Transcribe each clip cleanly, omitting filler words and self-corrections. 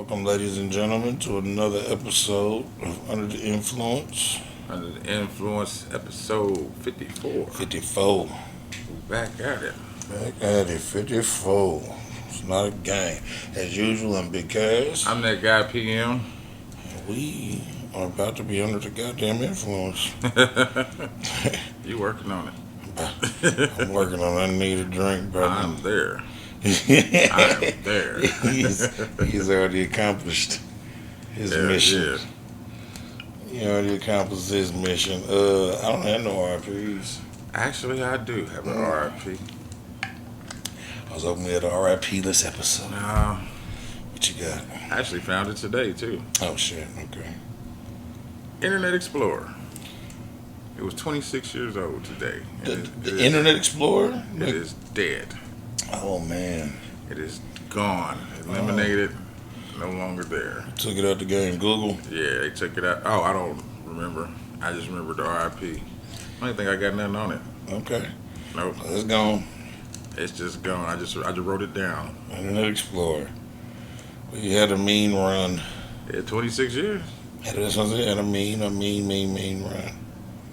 Welcome, ladies and gentlemen, to another episode of Under the Influence. Under the Influence, episode 54. 54. We back at it. Back at it, 54. It's not a game. As usual, I'm Big Cass. I'm that guy, PM. And we are about to be under the goddamn influence. You working on it. I'm working on I need a drink, brother. I'm there. I am there. He's already accomplished his mission. Yeah. He already accomplished his mission. I don't have no RIPs. Actually, I do have an RIP. I was hoping we had an RIP this episode. No. What you got? I actually found it today, too. Oh, shit. Okay. Internet Explorer. It was 26 years old today. The Internet Explorer? It is dead. Oh, man. It is gone. Eliminated. No longer there. Took it out the game. Google? Yeah, they took it out. Oh, I don't remember. I just remember the RIP. I don't think I got nothing on it. Okay. Nope. It's gone. It's just gone. I just wrote it down. Internet Explorer. Well, you had a mean run. Yeah, 26 years. Had a mean run.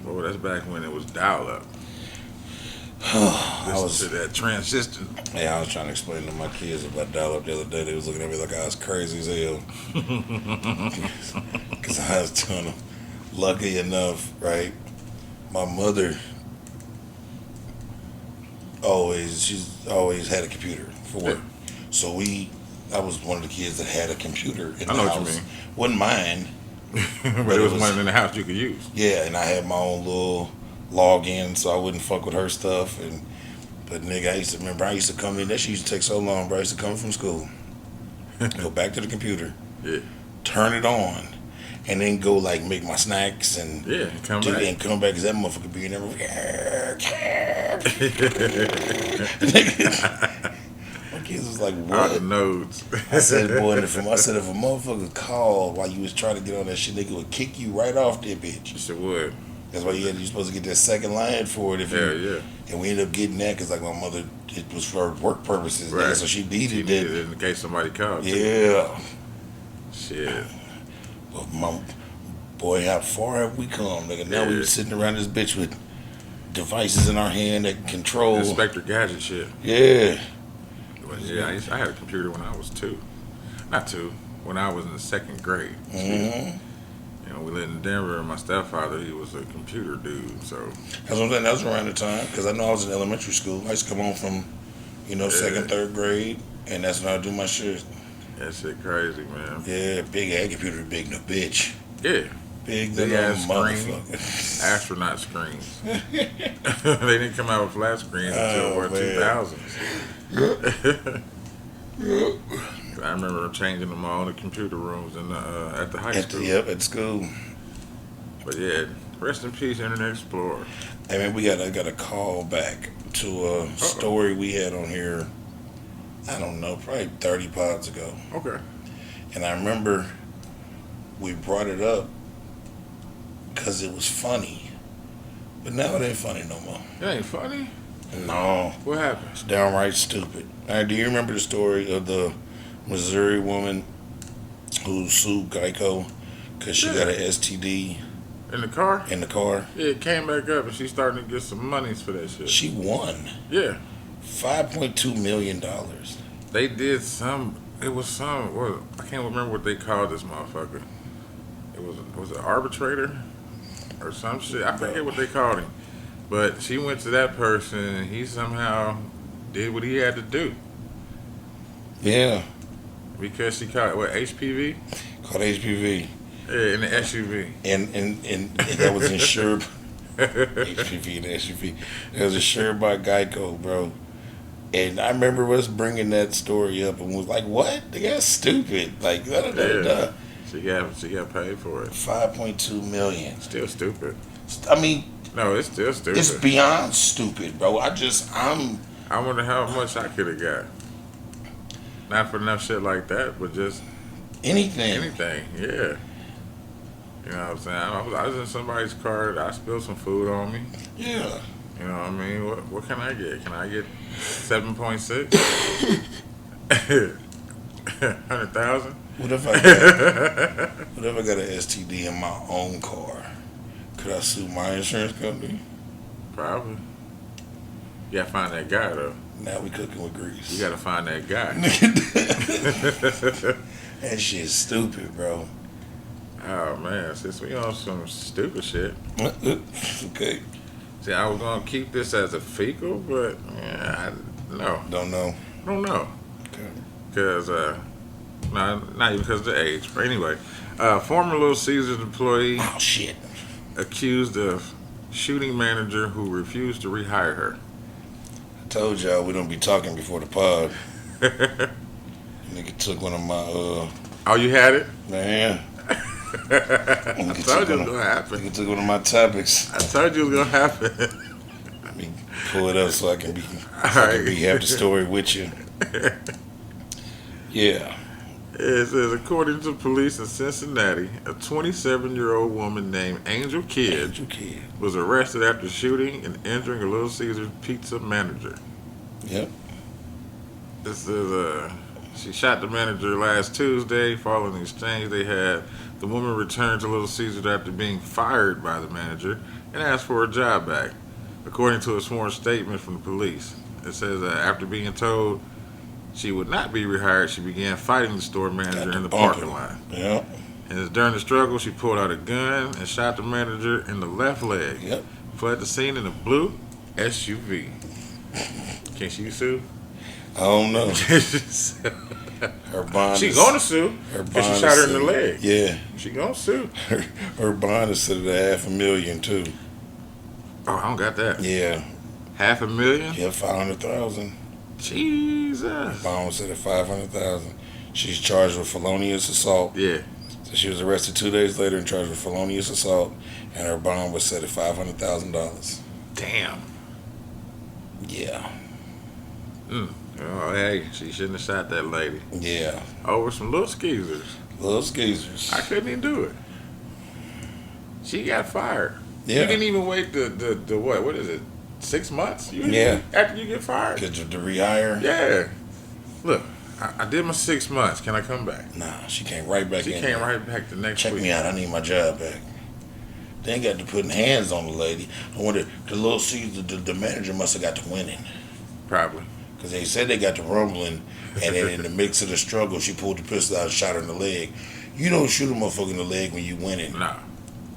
Boy, that's back when it was dial-up. I was to that transistor. Yeah, I was trying to explain to my kids about dial-up the other day. They was looking at me like I was crazy as hell. Because I was telling them, lucky enough, right? My mother she's always had a computer for work. So I was one of the kids that had a computer in the house. I know what you mean. Wasn't mine. But it was one in the house you could use. Yeah, and I had my own little login, so I wouldn't fuck with her stuff. But nigga, I used to come in. That shit used to take so long, bro. I used to come from school, go back to the computer, turn it on, and then go like make my snacks and come back because that motherfucker be in there. My kids was like, what? All the nodes. I said, boy, if a motherfucker called while you was trying to get on that shit, nigga would kick you right off that bitch. Yes, it would. That's why you're supposed to get that second line for it. And we ended up getting that because like my mother, it was for work purposes. Right. Nigga, so she needed it in case somebody called. Yeah. Shit. But my boy, how far have we come, nigga? Now we sitting around this bitch with devices in our hand that can control. Inspector Gadget shit. Yeah. But yeah, I had a computer when I was 2. Not 2. When I was in the 2nd grade. Mm-hmm. You know, we lived in Denver, and my stepfather, he was a computer dude, so. That's what I'm saying. That was around the time, because I know I was in elementary school. I used to come home from, 2nd, 3rd grade, and that's when I would do my shit. That shit crazy, man. Yeah, big ass computer, big no bitch. Yeah. Big ass motherfucker. Astronaut screens. They didn't come out with flat screens until 2000s. Yep. I remember changing them all in the computer rooms at the high school. At school. But yeah, rest in peace, Internet Explorer. Hey man, I got a call back to a story we had on here, I don't know, probably 30 pods ago. Okay. And I remember we brought it up because it was funny. But now it ain't funny no more. It ain't funny? No. What happened? It's downright stupid. All right, do you remember the story of the Missouri woman who sued Geico because she got an STD in the car? In the car. Yeah, it came back up and she's starting to get some monies for that shit. She won. Yeah. $5.2 million. They did it was some, I can't remember what they called this motherfucker. It was an arbitrator or some shit. I forget what they called him. But she went to that person and he somehow did what he had to do. Yeah. Because she caught HPV? Called HPV. Yeah, in the SUV. And that was insured. HPV and SUV. It was insured by Geico, bro. And I remember us bringing that story up and was like, what? That's stupid. Like, da-da-da-da. She got paid for it. $5.2 million. Still stupid. I mean, no, it's still stupid. It's beyond stupid, bro. I wonder how much I could have got. Not for enough shit like that, but just anything. Yeah. You know what I'm saying? I was in somebody's car. I spilled some food on me. Yeah. You know what I mean? What can I get? Can I get 7.6? 100,000. What if I got an STD in my own car? Could I sue my insurance company? Probably. You gotta find that guy though. Now we cooking with grease. You gotta find that guy. That shit's stupid, bro. Oh man, since we on some stupid shit. Okay. See, I was gonna keep this as a fecal, but no. Don't know. Don't know. Okay. Because, not even because of the age. But anyway, former Little Caesars employee Oh shit. accused of shooting manager who refused to rehire her. I told y'all we don't be talking before the pod. Nigga took one of my Oh, you had it? man. I told you it was gonna happen. Nigga took one of my topics. I told you it was gonna happen. Let me pull it up so I can have the story with you. Yeah. It says, according to police in Cincinnati, a 27-year-old woman named Angel Kidd was arrested after shooting and injuring a Little Caesars pizza manager. Yep. This is she shot the manager last Tuesday. Following the exchange they had, the woman returned to Little Caesars after being fired by the manager and asked for her job back, according to a sworn statement from the police. It says after being told she would not be rehired, she began fighting the store manager in the parking lot. Yep. And during the struggle, she pulled out a gun and shot the manager in the left leg. Yep. Fled the scene in a blue SUV. Can she sue? I don't know. Her bond. She gonna sue. Her because bond she shot her in is the leg. Yeah. She gonna sue. Her bond is set at $500,000 too. Oh, I don't got that. Yeah. $500,000? Yeah, 500,000. Jesus. Bond was set at 500,000. She's charged with felonious assault. Yeah. So she was arrested 2 days later and charged with felonious assault, and her bond was set at $500,000. Damn. Yeah. Oh, hey, she shouldn't have shot that lady. Yeah. Over some little skeezers. Little skeezers. I couldn't even do it. She got fired. Yeah. You didn't even wait the what? What is it? 6 months? Yeah. After you get fired? Because of the rehire? Yeah. Look, I did my 6 months. Can I come back? Nah, she came right back in. She came right back the next Check week. me out. I need my job back. They ain't got to putting hands on the lady. I wonder, the Little Caesar, the manager must have got to winning. Probably. Because they said they got to rumbling, and then in the mix of the struggle, she pulled the pistol out and shot her in the leg. You don't shoot a motherfucker in the leg when you winning. Nah.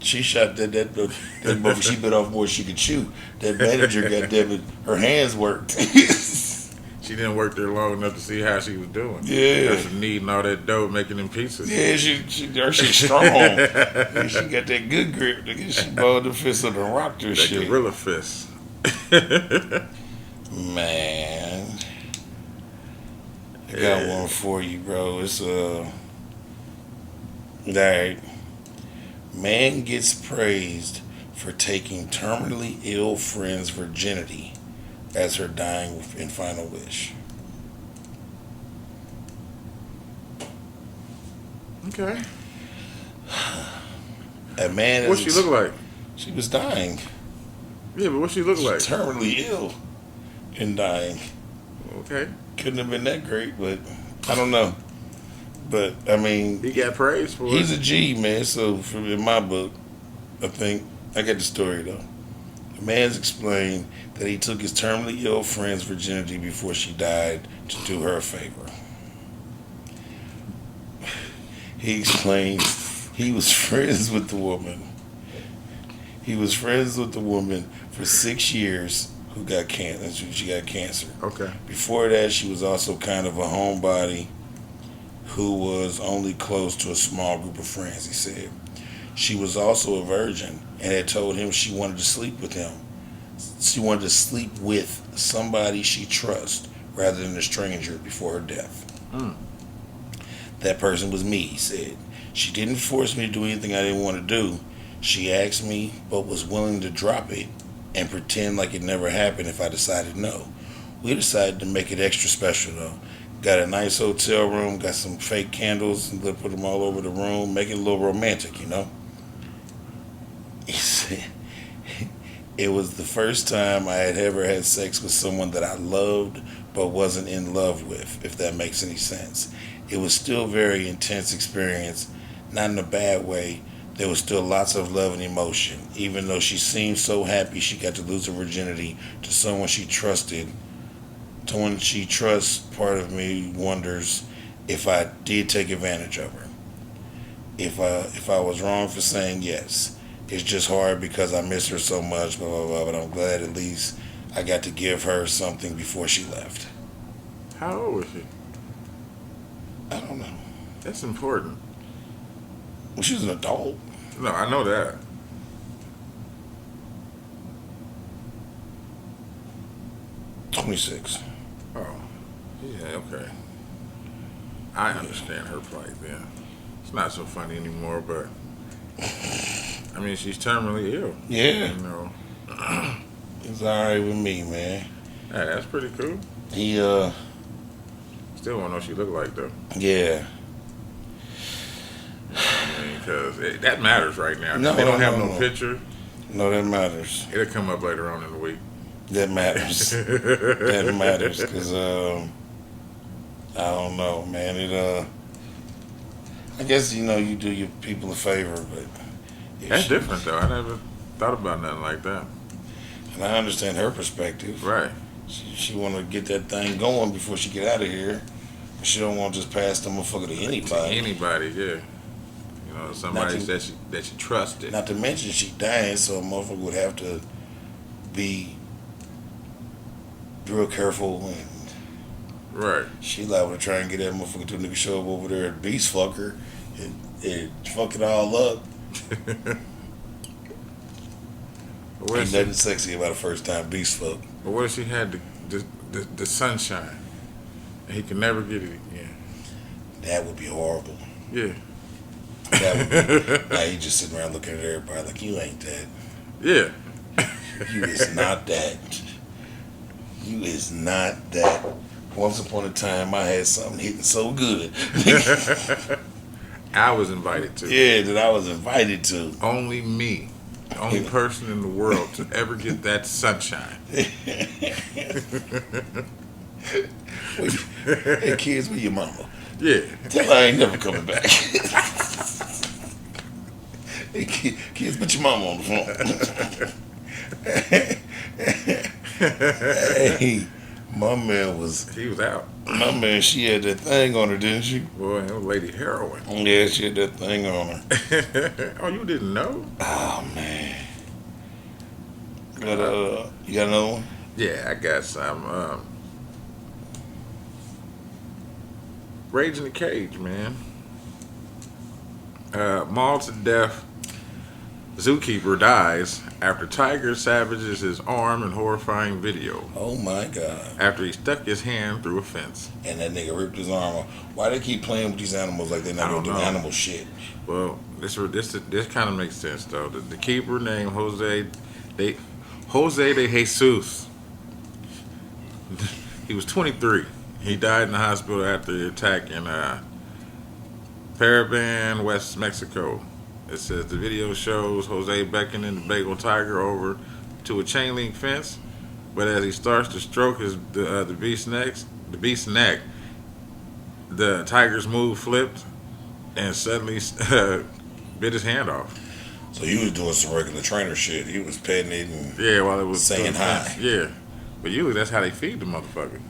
She shot that motherfucker. She bit off more than she could chew. That manager, goddamn, her hands worked. She didn't work there long enough to see how she was doing. Yeah. After needing all that dough, making them pizzas. Yeah, she's strong. Yeah, she got that good grip. She balled the fist up and rocked her That shit. gorilla fist. Man. I got one for you, bro. It's alright. Man gets praised for taking terminally ill friend's virginity as her dying and final wish. Okay. A man What she look like? She was dying. Yeah, but what she look like? Terminally ill and dying. Okay. Couldn't have been that great, but I don't know. But I mean, He got praise for he's it. a G, man. So in my book, I think I got the story though. The man's explained that he took his terminally ill friend's virginity before she died to do her a favor. He explained he was friends with the woman. He was friends with the woman for 6 years who got cancer. She got cancer. Okay. Before that, she was also kind of a homebody who was only close to a small group of friends, he said. She was also a virgin and had told him she wanted to sleep with him. She wanted to sleep with somebody she trusts rather than a stranger before her death. That person was me, he said. She didn't force me to do anything I didn't want to do. She asked me, but was willing to drop it and pretend like it never happened if I decided no. We decided to make it extra special, though. Got a nice hotel room, got some fake candles, and put them all over the room, make it a little romantic, you know? He said, it was the first time I had ever had sex with someone that I loved but wasn't in love with, if that makes any sense. it was still a very intense experience, not in a bad way. There was still lots of love and emotion, even though she seemed so happy she got to lose her virginity to someone she trusted. Someone she trusts, part of me wonders if I did take advantage of her. If I was wrong for saying yes. It's just hard because I miss her so much, blah, blah, blah, but I'm glad at least I got to give her something before she left. How old was she? I don't know. That's important. Well, she was an adult. No, I know that. $26. Oh, yeah, okay. I understand her plight then. It's not so funny anymore, but I mean, she's terminally ill. Yeah. You know. It's alright with me, man. Hey, that's pretty cool. He, Still want to know what she look like, though. yeah. I mean, because that matters right now. No, They don't have no, no no. picture. No, that matters. It'll come up later on in the week. That matters. That matters, because, I don't know, man. I guess, you do your people a favor, but... That's different, though. I never thought about nothing like that. And I understand her perspective. Right. She want to get that thing going before she get out of here. She don't want to just pass the motherfucker to anybody. To anybody, yeah. You know, somebody that she trusted. Not to mention she dying, so a motherfucker would have to be real careful. And Right. she liable to try and get that motherfucker to a nigga show up over there at Beast Fucker and fuck it all up. Ain't nothing sexy about a first time beast fuck. But what if she had the sunshine and he could never get it again? That would be horrible. Yeah. That would be, now you just sitting around looking at everybody like you ain't that. Yeah. You is not that. You is not that. Once upon a time, I had something hitting so good. I was invited to. Yeah, that I was invited to. Only me. The only person in the world to ever get that sunshine. Hey kids, where your mama? Yeah. Tell her I ain't never coming back. Hey kids, put your mama on the phone. Hey, my man He was out. my man, she had that thing on her, didn't she? Boy, that was Lady Heroin. Yeah, she had that thing on her. Oh, you didn't know? Oh, man. You got another one? Yeah, I got some. Rage in the Cage, man. Mauled to death, Zookeeper dies after tiger savages his arm in horrifying video. Oh, my God. After he stuck his hand through a fence. And that nigga ripped his arm off. Why they keep playing with these animals like they're not going to do animal shit? Well, this kind of makes sense, though. The keeper named Jose de Jesus. He was 23. He died in the hospital after the attack in Paraban, West Mexico. It says the video shows Jose beckoning the Bengal tiger over to a chain link fence, but as he starts to stroke the beast's neck, the tiger's move flipped and suddenly bit his hand off. So he was doing some regular trainer shit. He was petting it and while it was saying hi. Yeah, but usually that's how they feed the motherfucker.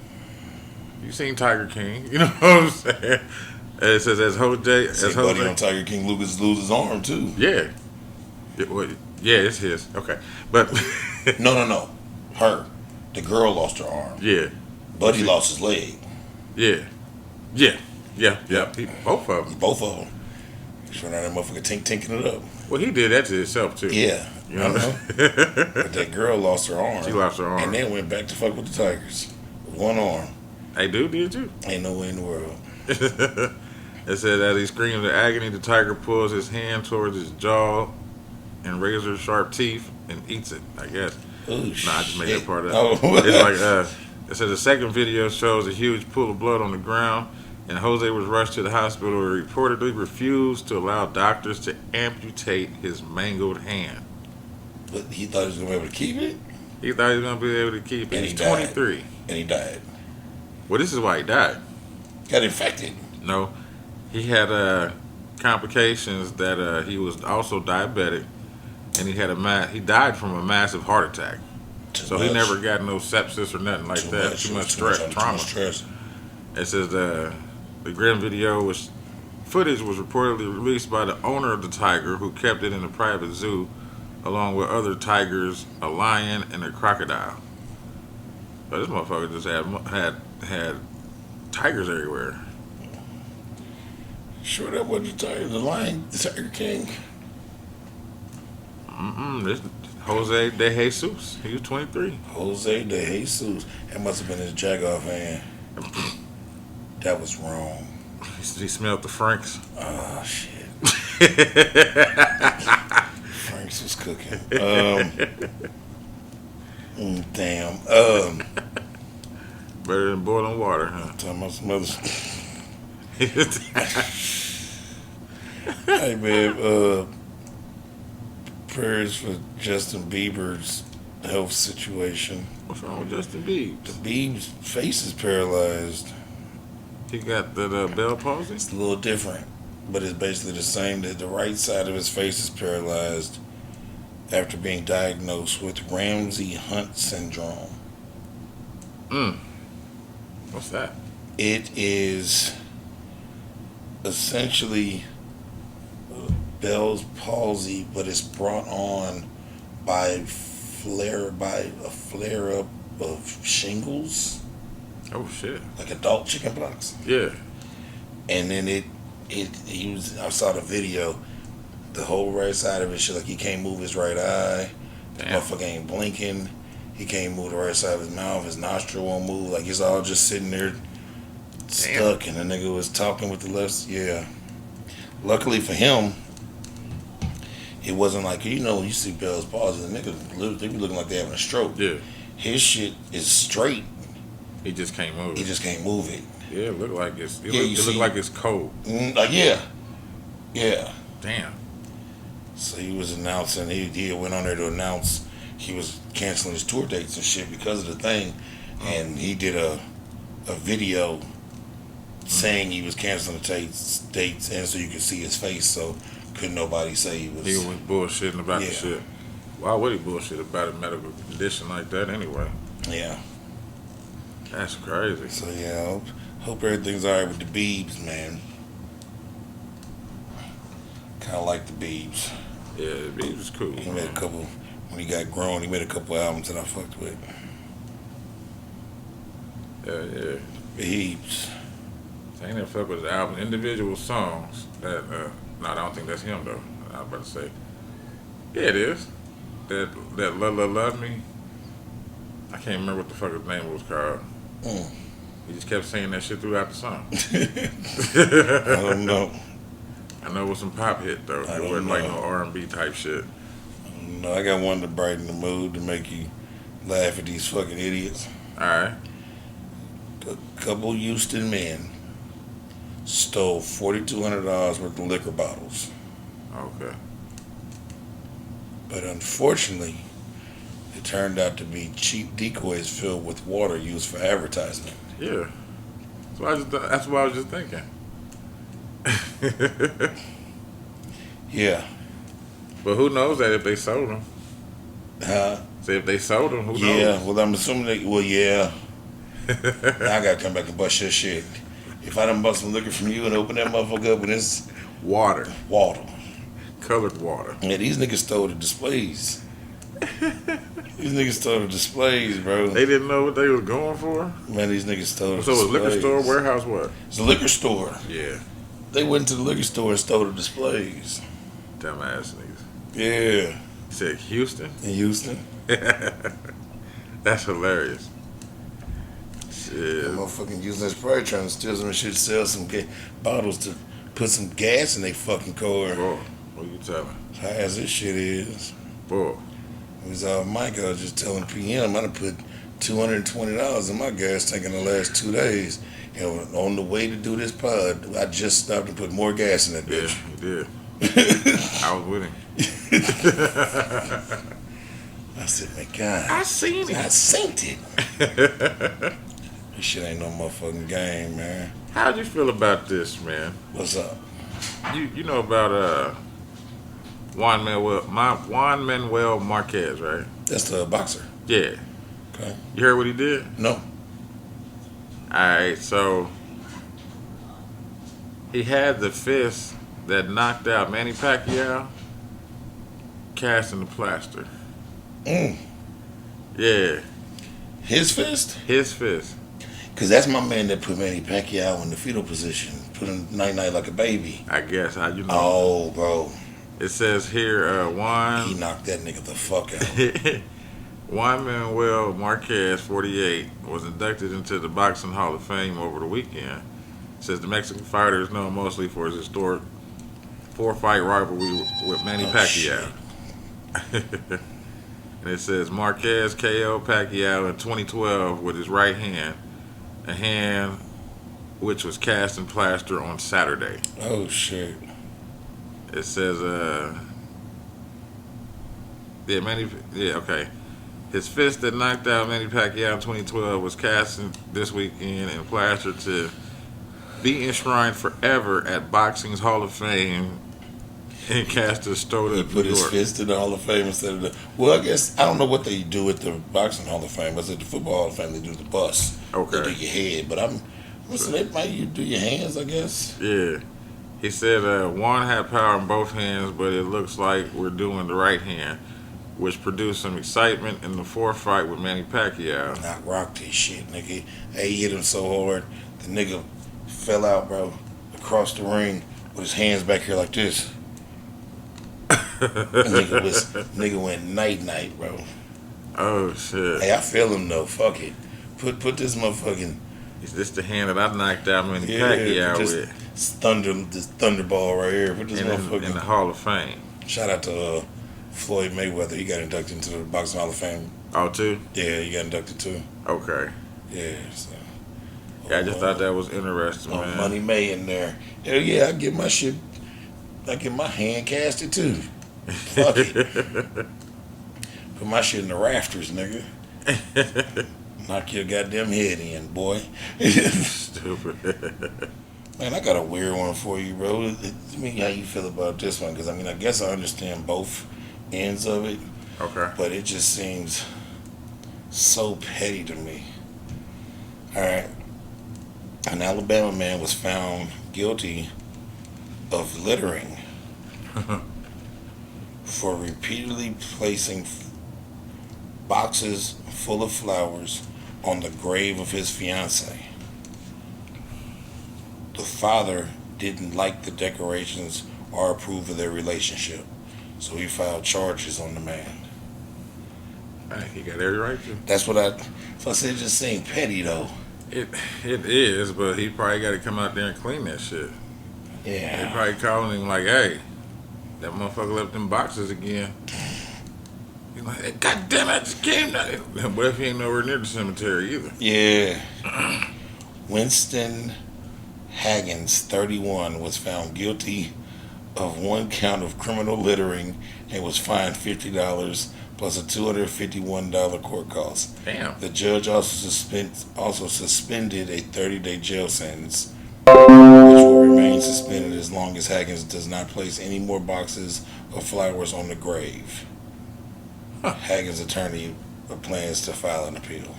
You seen Tiger King? You know what I'm saying? And it says as Buddy on Tiger King lose his arm too. Yeah. It's his. Okay, but No. Her. The girl lost her arm. Yeah. Buddy lost his leg. Yeah. Both of them. Both of them. He's running out that motherfucker tinking it up. Well, he did that to himself too. Yeah. You know. But that girl lost her arm. She lost her arm. And then went back to fuck with the Tigers. With one arm. Hey, dude, did you? Ain't no way in the world. It said as he screams in agony, the tiger pulls his hand towards his jaw and razor sharp teeth and eats it, I guess. Ooh, I just made that part up. Oh. It's like it says the second video shows a huge pool of blood on the ground, and Jose was rushed to the hospital where he reportedly refused to allow doctors to amputate his mangled hand. But he thought he was going to be able to keep it? He thought he was going to be able to keep it. And He's he died. 23. And he died. Well, this is why he died. Got infected. No, he had complications that he was also diabetic, and he died from a massive heart attack. So he never got no sepsis or nothing like that. Too much stress, trauma. It says the grim video footage was reportedly released by the owner of the tiger, who kept it in a private zoo, along with other tigers, a lion, and a crocodile. But this motherfucker just had tigers everywhere. Sure, that wasn't the tiger, the lion, the Tiger King. This Jose de Jesus. He was 23. Jose de Jesus. That must have been his jagoff fan. That was wrong. He smelled the Franks. Oh, shit. Franks was cooking. Damn. Better than boiling water, huh? Talking about some other. Hey, man. Prayers for Justin Bieber's health situation. What's wrong with Justin Bieber? The Bieber's face is paralyzed. He got the Bell palsy? It's a little different, but it's basically the same. That the right side of his face is paralyzed after being diagnosed with Ramsay-Hunt syndrome. What's that? It is essentially Bell's palsy, but it's brought on by a flare up of shingles. Oh shit! Like adult chicken pox. Yeah. And then I saw the video. The whole right side of it, shit, like he can't move his right eye. The motherfucker ain't blinking. He can't move the right side of his mouth. His nostril won't move. Like he's all just sitting there stuck. And the nigga was talking with the left. Yeah. Luckily for him, it wasn't like, you see Bell's palsy, the nigga, they be looking like they having a stroke. Yeah. His shit is straight. He just can't move. He just can't move it. Yeah, it look like it's. It look like it's cold. Like yeah. Damn. So he was announcing. He went on there to announce he was canceling his tour dates and shit because of the thing, and he did a video saying he was canceling the dates, and so you could see his face. So couldn't nobody say he was. He was bullshitting about the shit. Why would he bullshit about a medical condition like that anyway? Yeah. That's crazy. So yeah, hope everything's alright with the Biebs, man. Kind of like the Biebs. Yeah, the Biebs is cool. He made a couple when he got grown. He made a couple albums that I fucked with. Yeah. Biebs. I ain't never fucked with his album. Individual songs that. No, I don't think that's him though. I was about to say. Yeah, it is. That Love Me. I can't remember what the fuck his name was called. He just kept saying that shit throughout the song. I don't know. I know it was some pop hit though. It wasn't like no R&B type shit. No, I got one to brighten the mood to make you laugh at these fucking idiots. All right. A couple Houston men stole $4,200 worth of liquor bottles. Okay. But unfortunately, it turned out to be cheap decoys filled with water used for advertising. Yeah. That's what I was just thinking. Yeah. But who knows that if they sold them? Say if they sold them, who knows? Yeah, well, I'm assuming yeah. Now I gotta come back and bust your shit. If I done bust some liquor from you and open that motherfucker up and it's water. Colored water. Yeah, these niggas stole the displays. Bro. They didn't know what they was going for? Man, these niggas stole the displays. So it was liquor store, warehouse, what? It's a liquor store. Yeah. They went to the liquor store and stole the displays. Dumbass niggas. Yeah. You said Houston? In Houston. That's hilarious. Shit. That motherfucking Houston's probably trying to steal some shit, sell some bottles to put some gas in their fucking car. Boy, what you telling? How as this shit is. Boy. It was Mike, I was just telling PM I done put $220 in my gas tank in the last 2 days. And on the way to do this pod, I just stopped and put more gas in that bitch. Yeah, you did. I was with him. I said, man, God. I seen it. This shit ain't no motherfucking game, man. How'd you feel about this, man? What's up? You know about Juan Manuel Marquez, right? That's the boxer. Yeah. Okay. You heard what he did? No. Alright, so he had the fist that knocked out Manny Pacquiao cast in the plaster. Mm. Yeah. His fist? His fist. Because that's my man that put Manny Pacquiao in the fetal position. Put him night-night like a baby. I guess. How you know? Oh, bro. It says here, Juan... He knocked that nigga the fuck out. Juan Manuel Marquez, 48, was inducted into the Boxing Hall of Fame over the weekend. It says the Mexican fighter is known mostly for his historic four-fight rivalry with Manny Pacquiao. And it says Marquez KO Pacquiao in 2012 with his right hand, a hand which was cast in plaster on Saturday. Oh, shit. It says, okay. His fist that knocked out Manny Pacquiao in 2012 was cast this weekend and plastered to be enshrined forever at Boxing's Hall of Fame in Castlestoga, He put his fist in the Hall of Fame instead of the... Well, I guess, I don't know what they do at the Boxing Hall of Fame, but at the Football Hall of Fame, they do the bust. Okay. They do your head, but I'm listening, they might you do your hands, I guess. Yeah. He said Juan had power in both hands, but it looks like we're doing the right hand, which produced some excitement in the fourth fight with Manny Pacquiao. Not rock this shit, nigga. Hey, he hit him so hard, the nigga fell out, bro, across the ring with his hands back here like this. nigga went night-night, bro. Oh, shit. Hey, I feel him, though. Fuck it. Put this motherfucking... Is this the hand that I knocked out Manny Pacquiao with? This thunderball right here. Put this motherfucking... In the Hall of Fame. Shout out to Floyd Mayweather. He got inducted into the Boxing Hall of Fame. Oh, too? Yeah, he got inducted, too. Okay. Yeah, so... Yeah, I just thought that was interesting, man. Money May in there. Hell yeah, I get my shit... I get my hand casted, too. Fuck it. Put my shit in the rafters, nigga. Knock your goddamn head in, boy. Stupid. Man, I got a weird one for you, bro. Tell me how you feel about this one, because I mean, I guess I understand both ends of it. Okay. But it just seems so petty to me. All right. An Alabama man was found guilty of littering for repeatedly placing boxes full of flowers on the grave of his fiancée. The father didn't like the decorations or approve of their relationship, so he filed charges on the man. He got every right to. That's what so I said, it just seemed petty though. It is, but he probably got to come out there and clean that shit. Yeah. They probably calling him like, hey, that motherfucker left them boxes again. He's like, hey, God damn it, I just came down. What if he ain't nowhere near the cemetery either? Yeah. Winston Haggins, 31, was found guilty of one count of criminal littering and was fined $50 plus a $251 court cost. Damn. The judge also suspended a 30-day jail sentence, which will remain suspended as long as Haggins does not place any more boxes of flowers on the grave. Haggins' attorney plans to file an appeal.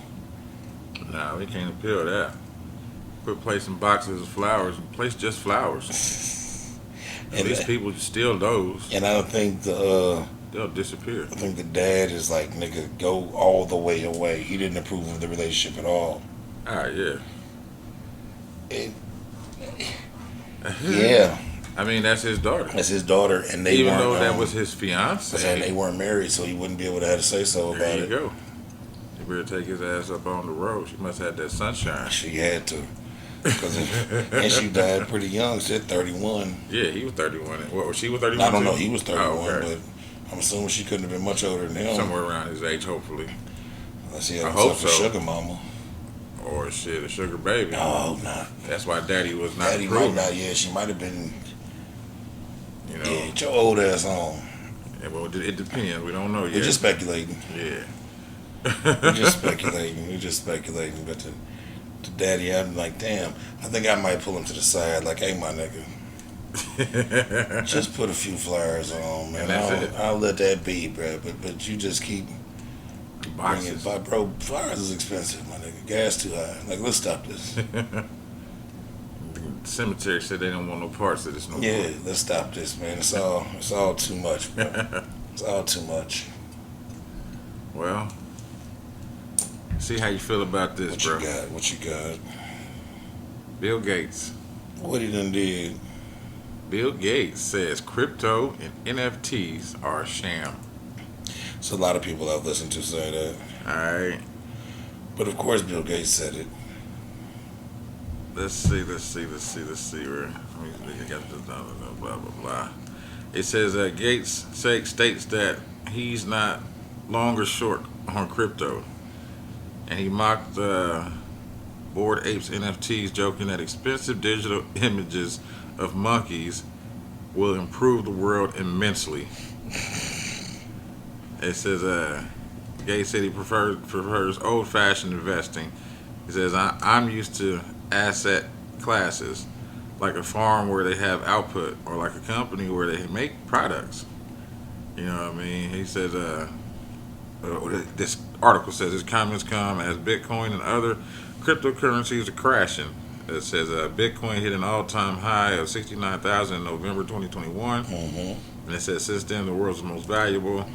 Nah, we can't appeal that. Quit placing boxes of flowers and place just flowers. At least people steal those. And I don't think they'll disappear. I think the dad is like, nigga, go all the way away. He didn't approve of the relationship at all. Yeah. Yeah. I mean, that's his daughter. That's his daughter, and they even weren't, though that was his fiance, and they weren't married, so he wouldn't be able to have to say so about it. There you go. You better take his ass up on the road. She must have had that sunshine. She had to, and she died pretty young. She said 31. Yeah, he was 31. What, she was 31? I don't know. He was 31, okay. but I'm assuming she couldn't have been much older than him. Somewhere around his age, hopefully. Unless he had I hope himself so. a sugar mama. Or shit, a sugar baby. No, not. That's why Daddy was not Daddy approving. might not. Yeah, she might have been. You know. Yeah, get your old ass on. Yeah, well, it depends. We don't know yet. We're just speculating. Yeah. We're just speculating. But to Daddy, I'm like, damn. I think I might pull him to the side, like, hey, my nigga, just put a few flyers on, man. And that's it. I'll let that be, bro. But you just keep bringing Boxes. it. Bro, flyers is expensive, my nigga. Gas too high. Like, let's stop this. The cemetery said they don't want no parts of this no more. Yeah, let's stop this, man. It's all too much, bro. It's all too much. Well, see how you feel about this, What bro. you got? What you got? Bill Gates. What he done did? Bill Gates says crypto and NFTs are a sham. So a lot of people I've listened to say that. Alright. But of course Bill Gates said it. Let's see. Where I got this down, blah, blah, blah. It says that Gates states that he's not long or short on crypto. And he mocked Bored Apes NFTs, joking that expensive digital images of monkeys will improve the world immensely. It says Gates said he prefers old-fashioned investing. He says, I'm used to asset classes, like a farm where they have output, or like a company where they make products. You know what I mean? He says, this article says his comments come as Bitcoin and other cryptocurrencies are crashing. It says Bitcoin hit an all-time high of 69,000 in November 2021. Mm-hmm. And it says since then the world's most valuable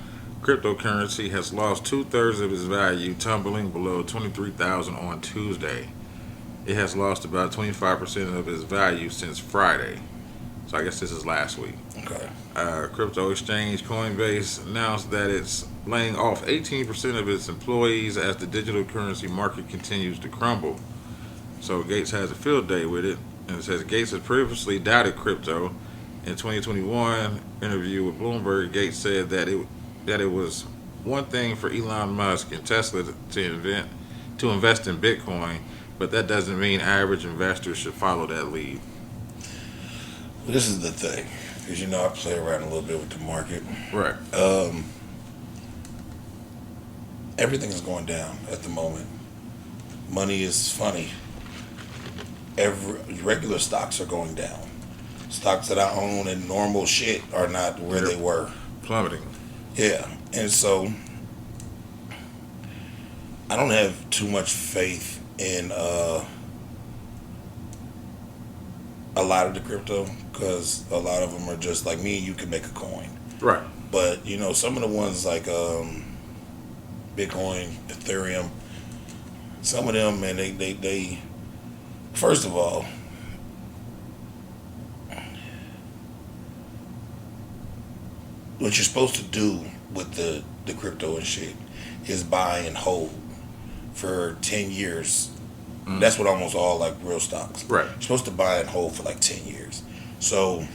cryptocurrency has lost 2/3 of its value, tumbling below 23,000 on Tuesday. It has lost about 25% of its value since Friday. So I guess this is last week. Okay. Crypto exchange Coinbase announced that it's laying off 18% of its employees as the digital currency market continues to crumble. So Gates has a field day with it, and it says Gates has previously doubted crypto. In 2021 interview with Bloomberg, Gates said that it was one thing for Elon Musk and Tesla to invest in Bitcoin, but that doesn't mean average investors should follow that lead. This is the thing, because I play around a little bit with the market. Right. Everything is going down at the moment. Money is funny. Regular stocks are going down. Stocks that I own and normal shit are not where they were. Plummeting. Yeah, and so I don't have too much faith in a lot of the crypto, because a lot of them are just like me and you can make a coin. Right. But some of the ones like Bitcoin, Ethereum, some of them, man, they first of all, what you're supposed to do with the crypto and shit is buy and hold for 10 years. Mm. That's what almost all like real stocks. Right. You're supposed to buy and hold for like 10 years. So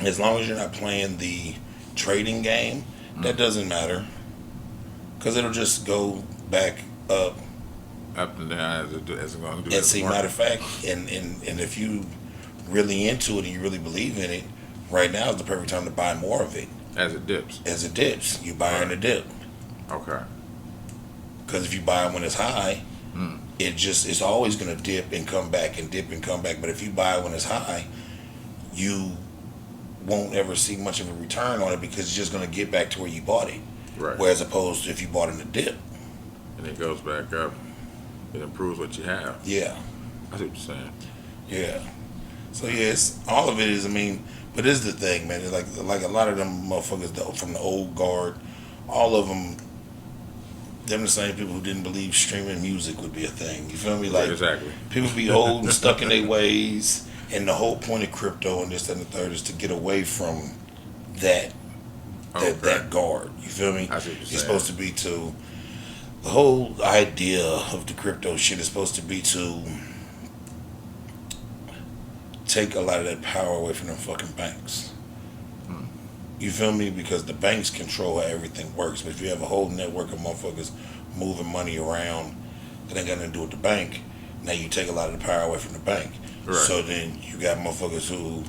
as long as you're not playing the trading game, that doesn't matter, because it'll just go back up and down as it's going to do. And see, matter of fact, and if you really into it and you really believe in it, right now is the perfect time to buy more of it. As it dips. As it dips, you buy in the dip. Okay. Because if you buy when it's high, it's always going to dip and come back and dip and come back. But if you buy when it's high, you won't ever see much of a return on it, because it's just going to get back to where you bought it. Right. Whereas opposed to if you bought in the dip. And it goes back up. It improves what you have. Yeah. I see what you're saying. Yeah. So yes, all of it is. But this is the thing, man. It's like a lot of them motherfuckers from the old guard, all of them the same people who didn't believe streaming music would be a thing. You feel me? Like, exactly. People be old and stuck in their ways, and the whole point of crypto and this and the third is to get away from that guard. You feel me? I see what you're saying. It's supposed to be the whole idea of the crypto shit is supposed to be to take a lot of that power away from them fucking banks. You feel me? Because the banks control how everything works. But if you have a whole network of motherfuckers moving money around that ain't got nothing to do with the bank, now you take a lot of the power away from the bank. Right. So then you got motherfuckers who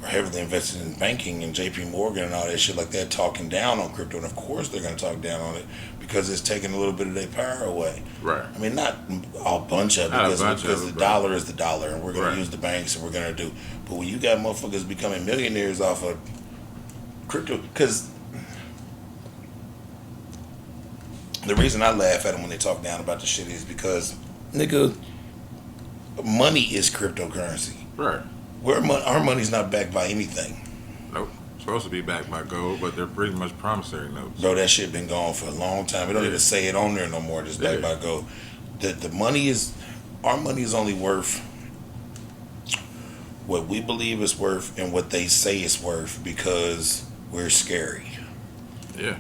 are heavily invested in banking and J.P. Morgan and all that shit like that, talking down on crypto. And of course they're going to talk down on it because it's taking a little bit of their power away. Right. I mean, not a bunch of it because the dollar is the dollar, and we're going to use the banks, and we're going to do. But when you got motherfuckers becoming millionaires off of crypto, because the reason I laugh at them when they talk down about the shit is because, nigga, money is cryptocurrency. Right. Our money's not backed by anything. Nope. Supposed to be backed by gold, but they're pretty much promissory notes. Bro, that shit been gone for a long time. We don't even say it on there no more. Just backed by gold. The money is, our money is only worth what we believe it's worth and what they say it's worth because we're scary. Yeah.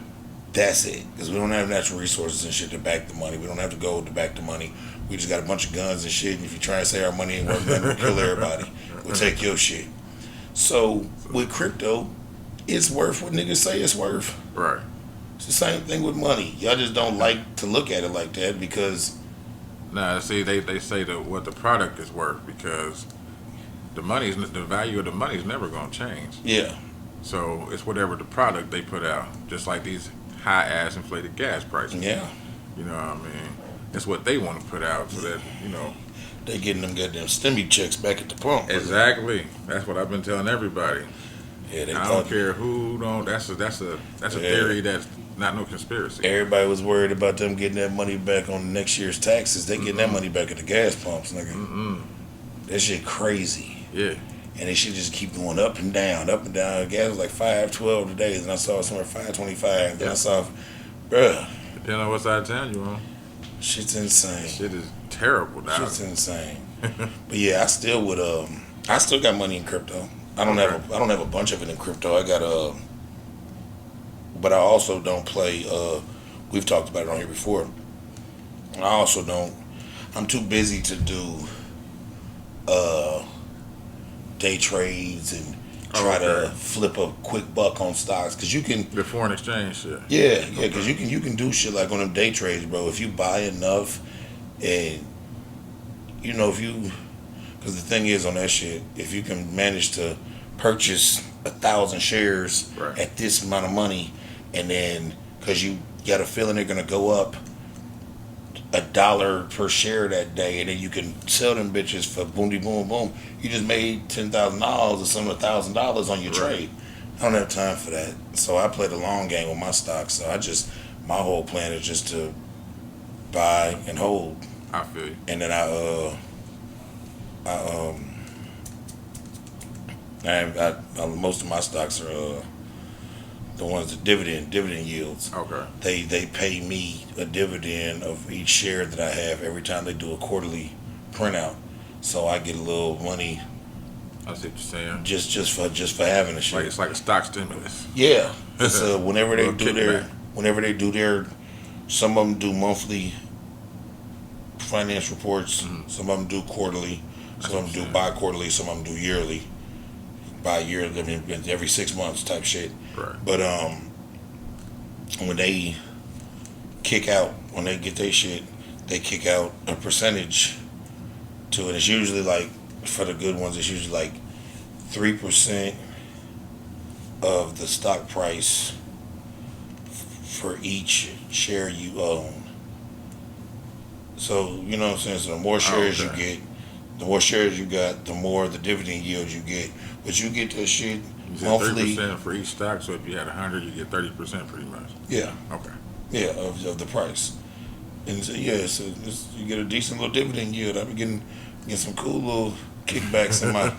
That's it. Because we don't have natural resources and shit to back the money. We don't have to gold to back the money. We just got a bunch of guns and shit. And if you try to say our money ain't worth nothing, we'll kill everybody. We'll take your shit. So with crypto, it's worth what niggas say it's worth. Right. It's the same thing with money. Y'all just don't like to look at it like that because. Nah, see, they say what the product is worth because the value of the money is never gonna change. Yeah. So it's whatever the product they put out, just like these high ass inflated gas prices. Yeah. You know what I mean? It's what they want to put out so that, you know. They getting them goddamn stimmy checks back at the pump. Exactly. That's what I've been telling everybody. Yeah, I don't care who don't. That's a theory that's not no conspiracy. Everybody was worried about them getting that money back on next year's taxes. They getting that money back at the gas pumps, nigga. That shit crazy. Yeah. And they should just keep going up and down, up and down. Gas was like $5.12 today, and I saw it somewhere $5.25. Then I saw, bruh. Depending on what side of town you on. Shit's insane. Shit is terrible now. Shit's insane. But yeah, I still would. I still got money in crypto. I don't have a bunch of it in crypto. I got but I also don't play. We've talked about it on here before. I also don't. I'm too busy to do day trades and try to flip a quick buck on stocks because you can. The foreign exchange shit. Yeah, because you can do shit like on them day trades, bro. If you buy enough, and you know because the thing is on that shit, if you can manage to purchase 1,000 shares at this amount of money, and then because you got a feeling they're gonna go up $1 per share that day, and then you can sell them bitches for boom, boom, boom. You just made $10,000 or some $1,000 on your trade. I don't have time for that, so I play the long game with my stocks. So my whole plan is just to buy and hold. I feel you. And then most of my stocks are the ones that dividend yields. Okay. They pay me a dividend of each share that I have every time they do a quarterly printout. So I get a little money. I see what you're saying. Just for having a share. Like it's like a stock stimulus. Yeah. It's whenever they do their some of them do monthly finance reports. Mm-hmm. Some of them do quarterly. Some of them do bi-quarterly. Some of them do yearly. Bi-yearly, I mean, every 6 months type shit. Right. But when they kick out, when they get their shit, they kick out a percentage to it. It's usually like, for the good ones, it's usually like 3% of the stock price for each share you own. So, you know what I'm saying? So the more shares you get, the more shares you got, the more the dividend yield you get. But you get that shit monthly. 30% for each stock, so if you had 100, you get 30% pretty much. Yeah. Okay. Yeah, of the price. And so, yeah, so you get a decent little dividend yield. I've been getting some cool little kickbacks in my,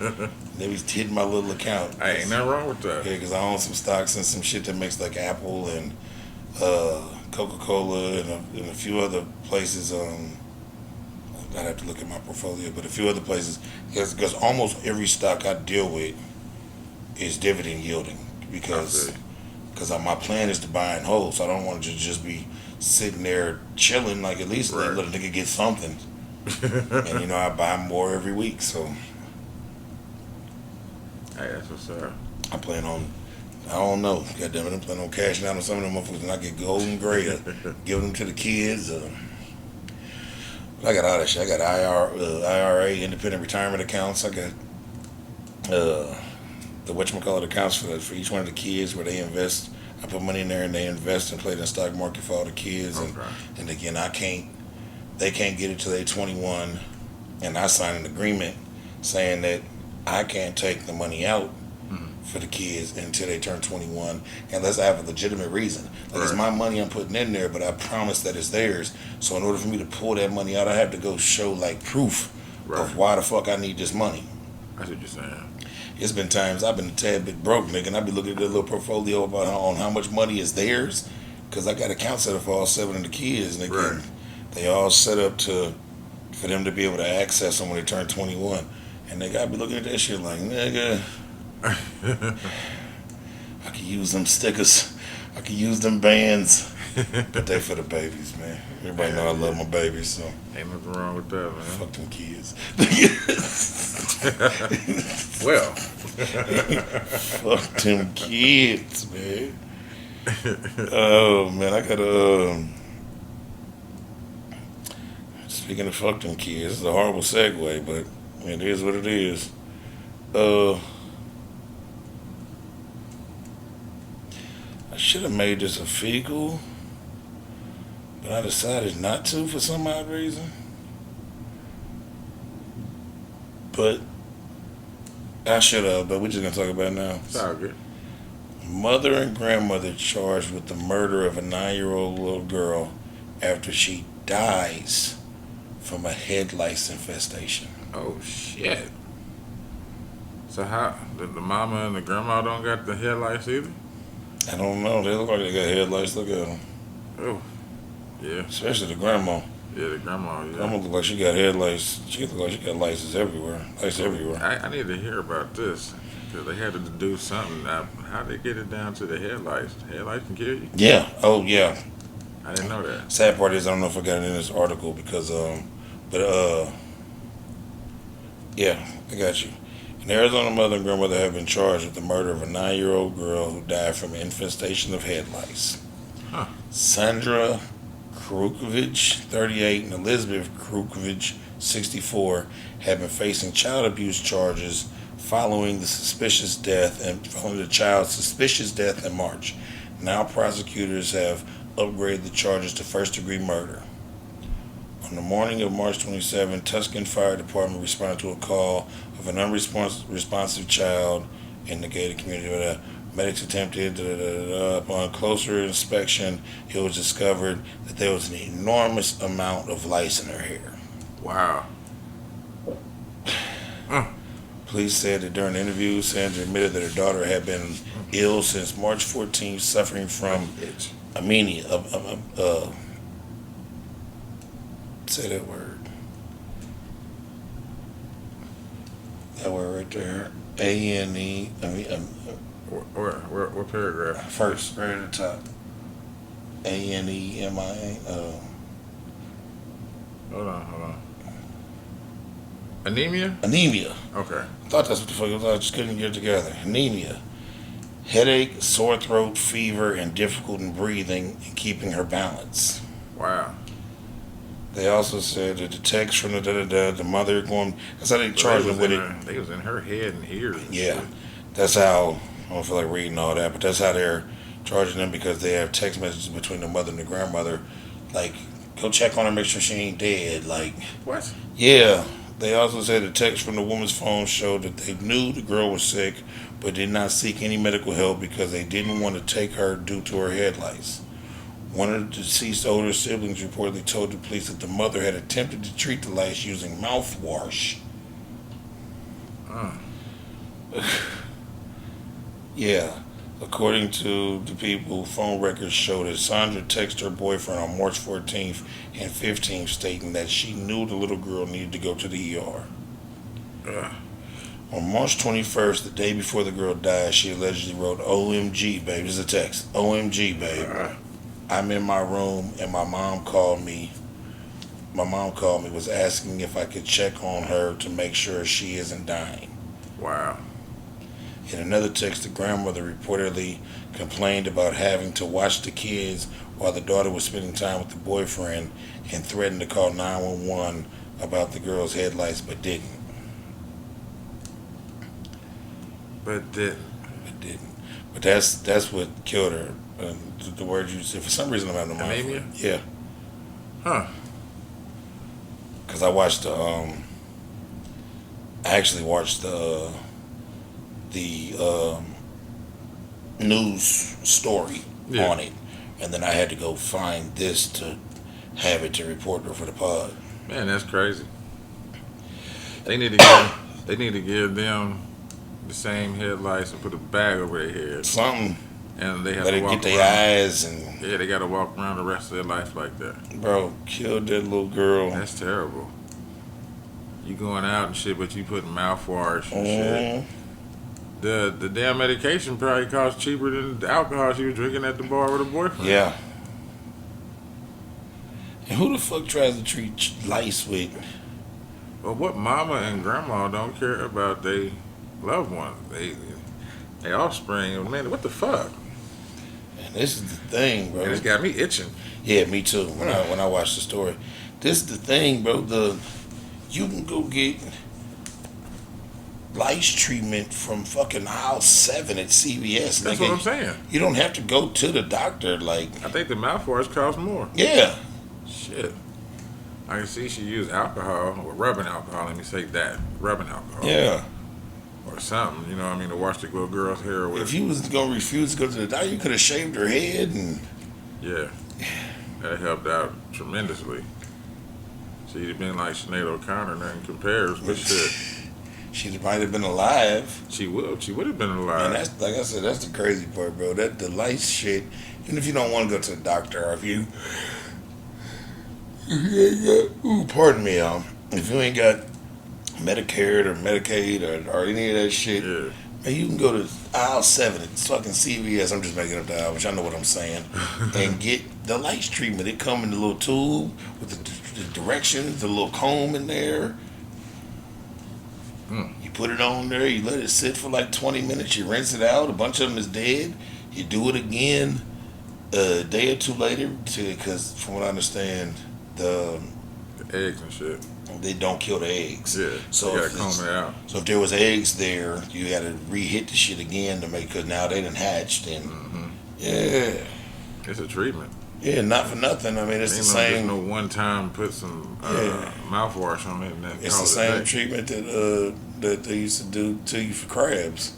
they was hitting my little account. Hey, ain't nothing wrong with that. Yeah, because I own some stocks and some shit that makes like Apple and Coca-Cola and a few other places. I'd have to look at my portfolio, but a few other places, because almost every stock I deal with is dividend yielding, because my plan is to buy and hold, so I don't want to just be sitting there chilling. Like, at least let a nigga get something, and you know, I buy more every week. So, hey, that's what's up. I plan on. I don't know. God damn it, I'm planning on cashing out on some of them motherfuckers, and I get gold and gray, give them to the kids. I got all that shit. I got IRA, independent retirement accounts. I got the whatchamacallit accounts for each one of the kids where they invest. I put money in there and they invest and play the stock market for all the kids. And again, they can't get it till they 21. And I signed an agreement saying that I can't take the money out for the kids until they turn 21 unless I have a legitimate reason. Like it's my money I'm putting in there, but I promise that it's theirs. So in order for me to pull that money out, I have to go show like proof of why the fuck I need this money. That's what you're saying. It's been times I've been a tad bit broke, nigga, and I be looking at the little portfolio about on how much money is theirs, because I got account set up for all 7 of the kids, nigga. They all set up for them to be able to access them when they turn 21. And nigga, I be looking at that shit like, nigga, I could use them stickers. I could use them bands. But they for the babies, man. Everybody know I love my babies, so. Ain't nothing wrong with that, man. Fuck them kids. Well. Fuck them kids, man. Oh, man, I gotta, speaking of fuck them kids, it's a horrible segue, but it is what it is. I should have made this a fecal, but I decided not to for some odd reason. But I should have, but we're just going to talk about it now. It's all good. Mother and grandmother charged with the murder of a 9-year-old little girl after she dies from a head lice infestation. Oh, shit. So how, the mama and the grandma don't got the head lice either? I don't know. They look like they got head lice. Look at them. Oh, yeah. Especially the grandma. Yeah, the grandma, yeah. Grandma look like she got head lice. She look like she got lices everywhere. Lice everywhere. I need to hear about this. Because they had to do something. How they get it down to the head lice? Head lice can kill you? Yeah. Oh, yeah. I didn't know that. Sad part is I don't know if I got it in this article because, yeah, I got you. An Arizona mother and grandmother have been charged with the murder of a 9-year-old girl who died from infestation of head lice. Huh. Sandra Krukovich, 38, and Elizabeth Krukovich, 64, have been facing child abuse charges following the child's suspicious death in March. Now prosecutors have upgraded the charges to first-degree murder. On the morning of March 27, Tuscan Fire Department responded to a call of an unresponsive child in the gated community. Medics attempted, upon closer inspection, it was discovered that there was an enormous amount of lice in her hair. Wow. Police said that during the interview, Sandra admitted that her daughter had been ill since March 14th, suffering from anemia. Say that word. That word right there. A-N-E. What paragraph? First, right at the top. A-N-E-M-I-A. Hold on. Anemia? Anemia. Okay. I thought that's what the fuck it was. I just couldn't get it together. Anemia. Headache, sore throat, fever, and difficulty in breathing and keeping her balance. Wow. They also said that the text from the mother going. That's how they charged them with it. They was in her head and ears. And yeah, shit. That's how. I don't feel like reading all that, but that's how they're charging them because they have text messages between the mother and the grandmother, like go check on her, make sure she ain't dead. Like what? Yeah. They also said the text from the woman's phone showed that they knew the girl was sick, but did not seek any medical help because they didn't want to take her due to her head lice. One of the deceased older siblings reportedly told the police that the mother had attempted to treat the lice using mouthwash. Yeah. According to the people, phone records show that Sandra texted her boyfriend on March 14th and 15th stating that she knew the little girl needed to go to the ER. On March 21st, the day before the girl died, she allegedly wrote, "OMG, babe." This is a text. "OMG, babe. I'm in my room and my mom called me. Was asking if I could check on her to make sure she isn't dying." Wow. In another text, the grandmother reportedly complained about having to watch the kids while the daughter was spending time with the boyfriend and threatened to call 911 about the girl's head lice but didn't. But didn't. It didn't. But that's what killed her. The word you said. For some reason, I'm having a mind. Anemia? Yeah. Huh. Because I watched I actually watched the news story Yeah. on it, and then I had to go find this to have it to report for the pod. Man, that's crazy. They need to give them the same headlights and put a bag over their head, Something. and they have Let to it walk get their around. eyes and Yeah, they got to walk around the rest of their life like that. bro, killed that little girl. That's terrible. You going out and shit, but you putting mouthwash and shit. The damn medication probably cost cheaper than the alcohol she was drinking at the bar with her boyfriend. Yeah. And who the fuck tries to treat lice with? But what mama and grandma don't care about they loved one, they offspring. Man, what the fuck? And this is the thing, bro. And it's got me itching. Yeah, me too. When I watched the story, this is the thing, bro. You can go get lice treatment from fucking aisle 7 at CVS. That's what I'm saying. You don't have to go to the doctor. Like, I think the mouthwash costs more. yeah, Shit. I can see she used alcohol, or rubbing alcohol, let me say that. Rubbing alcohol. yeah. Or something, you know what I mean, to wash the little girl's hair with. If you was gonna refuse to go to the doctor, you could have shaved her head and. Yeah. That helped out tremendously. She'd have been like Sinead O'Connor, nothing compares, but shit. She might have been alive. She would have been alive. And that's, like I said, that's the crazy part, bro. That the lice shit. Even if you don't want to go to the doctor, or if you ooh, pardon me, if you ain't got Medicare or Medicaid or any of that shit, Yeah. man, you can go to aisle 7 at fucking CVS. I'm just making up the aisle, which I know what I'm saying, and get the lice treatment. It come in the little tube with the directions, the little comb in there. You put it on there, you let it sit for like 20 minutes, you rinse it out, a bunch of them is dead, you do it again a day or two later, because from what I understand, The eggs and shit. they don't kill the eggs. Yeah. So you if gotta comb it out. So if there was eggs there, you had to re-hit the shit again to make, because now they done hatched, and yeah. It's a treatment. Yeah, not for nothing. I mean, it's the Ain't same. no one time put some mouthwash on it and that It's the calls it same day. treatment that they used to do to you for crabs.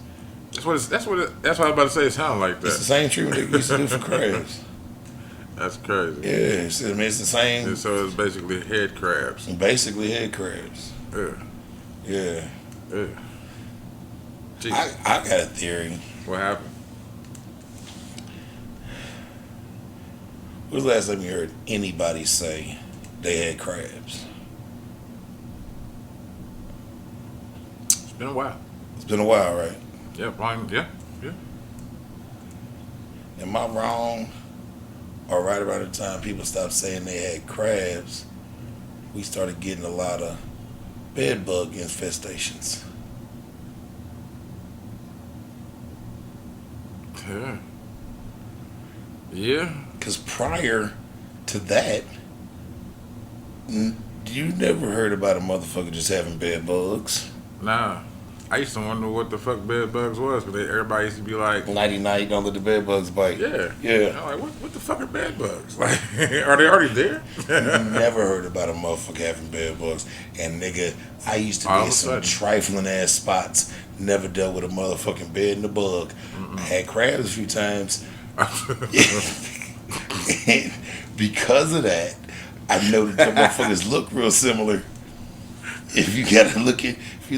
That's what I was about to say. It sounds like It's the that. same treatment they used to do for crabs. That's crazy. Yeah, I mean, it's the same. And so it's basically head crabs. Basically, head crabs. Yeah. Yeah. Yeah. Jeez. I got a theory. What happened? When was the last time you heard anybody say they had crabs? It's been a while. It's been a while, right? Yeah, fine. Yeah. Am I wrong? Or right about the time people stopped saying they had crabs, we started getting a lot of bed bug infestations. Yeah. Yeah. Because prior to that, you never heard about a motherfucker just having bed bugs. Nah. I used to wonder what the fuck bed bugs was, because everybody used to be like, Nighty night, don't let the bed bugs bite. yeah. Yeah. I'm like, what the fuck are bed bugs? Like, are they already there? Never heard about a motherfucker having bed bugs. And nigga, I used to be All of in a some sudden. trifling ass spots. Never dealt with a motherfucking bed and a bug. I had crabs a few times. And because of that, I know that the motherfuckers look real similar. If you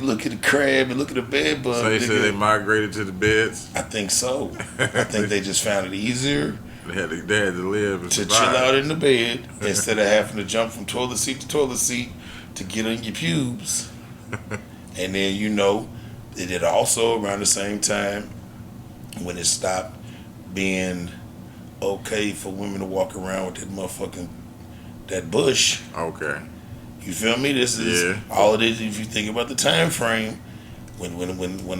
look at the crab and look at the bed bug, So they said they nigga, migrated to the beds. I think so. I think they just found it easier They had to live and to survive. chill out in the bed instead of having to jump from toilet seat to toilet seat to get on your pubes. And then it did also around the same time when it stopped being okay for women to walk around with that bush. Okay. You feel me? This is all it is. If you think about the time frame, when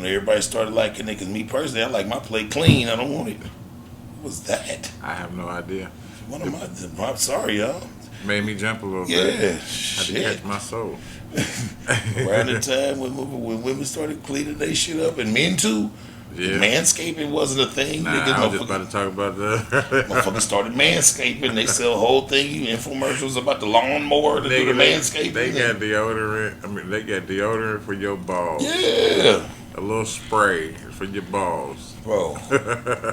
everybody started liking it, because me personally, I like my plate clean. I don't want it. What was that? I have no idea. I'm sorry, y'all. Made me jump a little Yeah, bit. Had to shit. catch my soul. Around the time when women started cleaning their shit up, and men too. Yeah. Manscaping wasn't a thing. Nah, Niggas, I was just about to talk about that. motherfuckers started manscaping. They sell a whole thing, infomercials about the lawnmower to do the manscaping. They got deodorant. I mean, they got deodorant for your balls. Yeah. A little spray for your balls. Bro,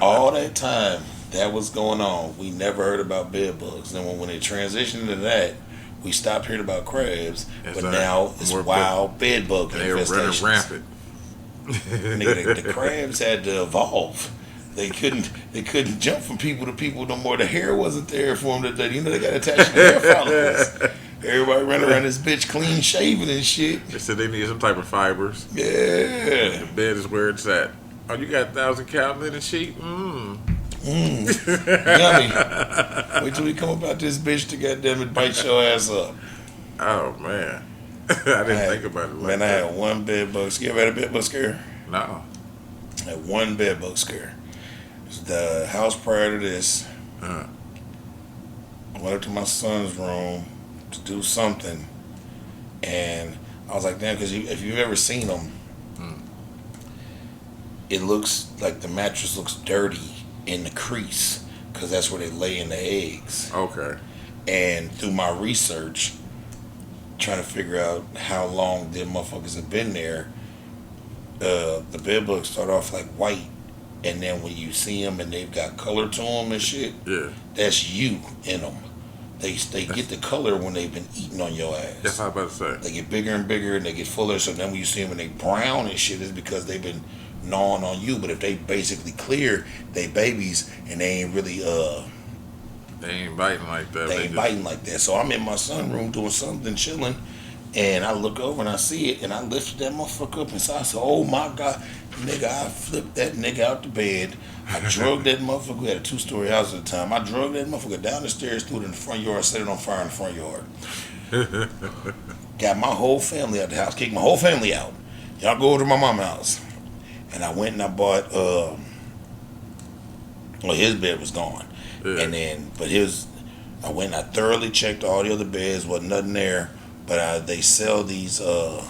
all that time that was going on, we never heard about bed bugs. And when they transitioned to that, we stopped hearing about crabs. But now it's wild bed bug infestations. They were running rampant. Nigga, the crabs had to evolve. They couldn't jump from people to people no more. The hair wasn't there for them. They got attached to the hair follicles. Everybody running around this bitch clean shaven and shit. They said they need some type of fibers. Yeah. The bed is where it's at. Oh, you got 1,000 count linen sheet? Yummy. Wait till we come about this bitch to goddamn it bite your ass up. Oh man. I didn't think about it like I had one bed bug scare. You ever had a bed bug scare? No. I had one bed bug scare. The house prior to this, I went up to my son's room to do something, and I was like, damn, because if you've ever seen them, it looks like the mattress looks dirty in the crease, because that's where they lay in the eggs. Okay. And through my research, trying to figure out how long them motherfuckers have been there, the bed bugs start off like white, and then when you see them and they've got color to them and shit, that's you in them. They get the color when they've been eating on your ass. That's what I was about to say. They get bigger and bigger and they get fuller. So then when you see them and they brown and shit, it's because they've been gnawing on you. But if they basically clear, they babies and they ain't really they ain't biting like that. They ain't biting like that. So I'm in my son's room doing something, chilling, and I look over and I see it, and I lifted that motherfucker up, and so I said, "Oh my God, nigga!" I flipped that nigga out the bed. I drugged that motherfucker. We had a 2-story house at the time. I drugged that motherfucker down the stairs, threw it in the front yard, set it on fire in the front yard. Got my whole family out the house, kicked my whole family out. Y'all go over to my mama's house, and I went and I bought. Well, his bed was gone. And then, I went and I thoroughly checked all the other beds, wasn't nothing there. But they sell these, like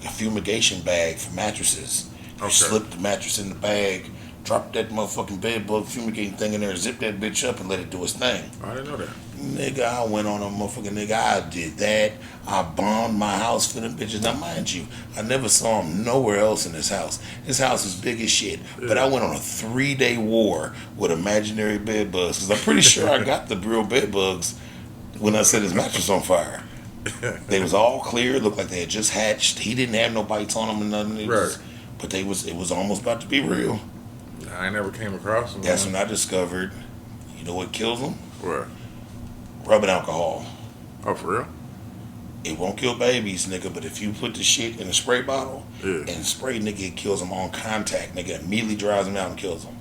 a fumigation bag for mattresses. You slip the mattress in the bag, drop that motherfucking bed bug fumigating thing in there, zip that bitch up and let it do its thing. I didn't know that. Nigga, I went on a motherfucking nigga. I did that. I bombed my house for them bitches. Now, mind you, I never saw them nowhere else in this house. This house is big as shit. But I went on a 3-day war with imaginary bed bugs because I'm pretty sure I got the real bed bugs when I set his mattress on fire. They was all clear. Looked like they had just hatched. He didn't have no bites on them and nothing. But it was almost about to be real. I never came across them. That's when I discovered, you know what kills them? What? Rubbing alcohol. Oh, for real? It won't kill babies, nigga, but if you put the shit in a spray bottle and spray, nigga, it kills them on contact. Nigga, it immediately dries them out and kills them.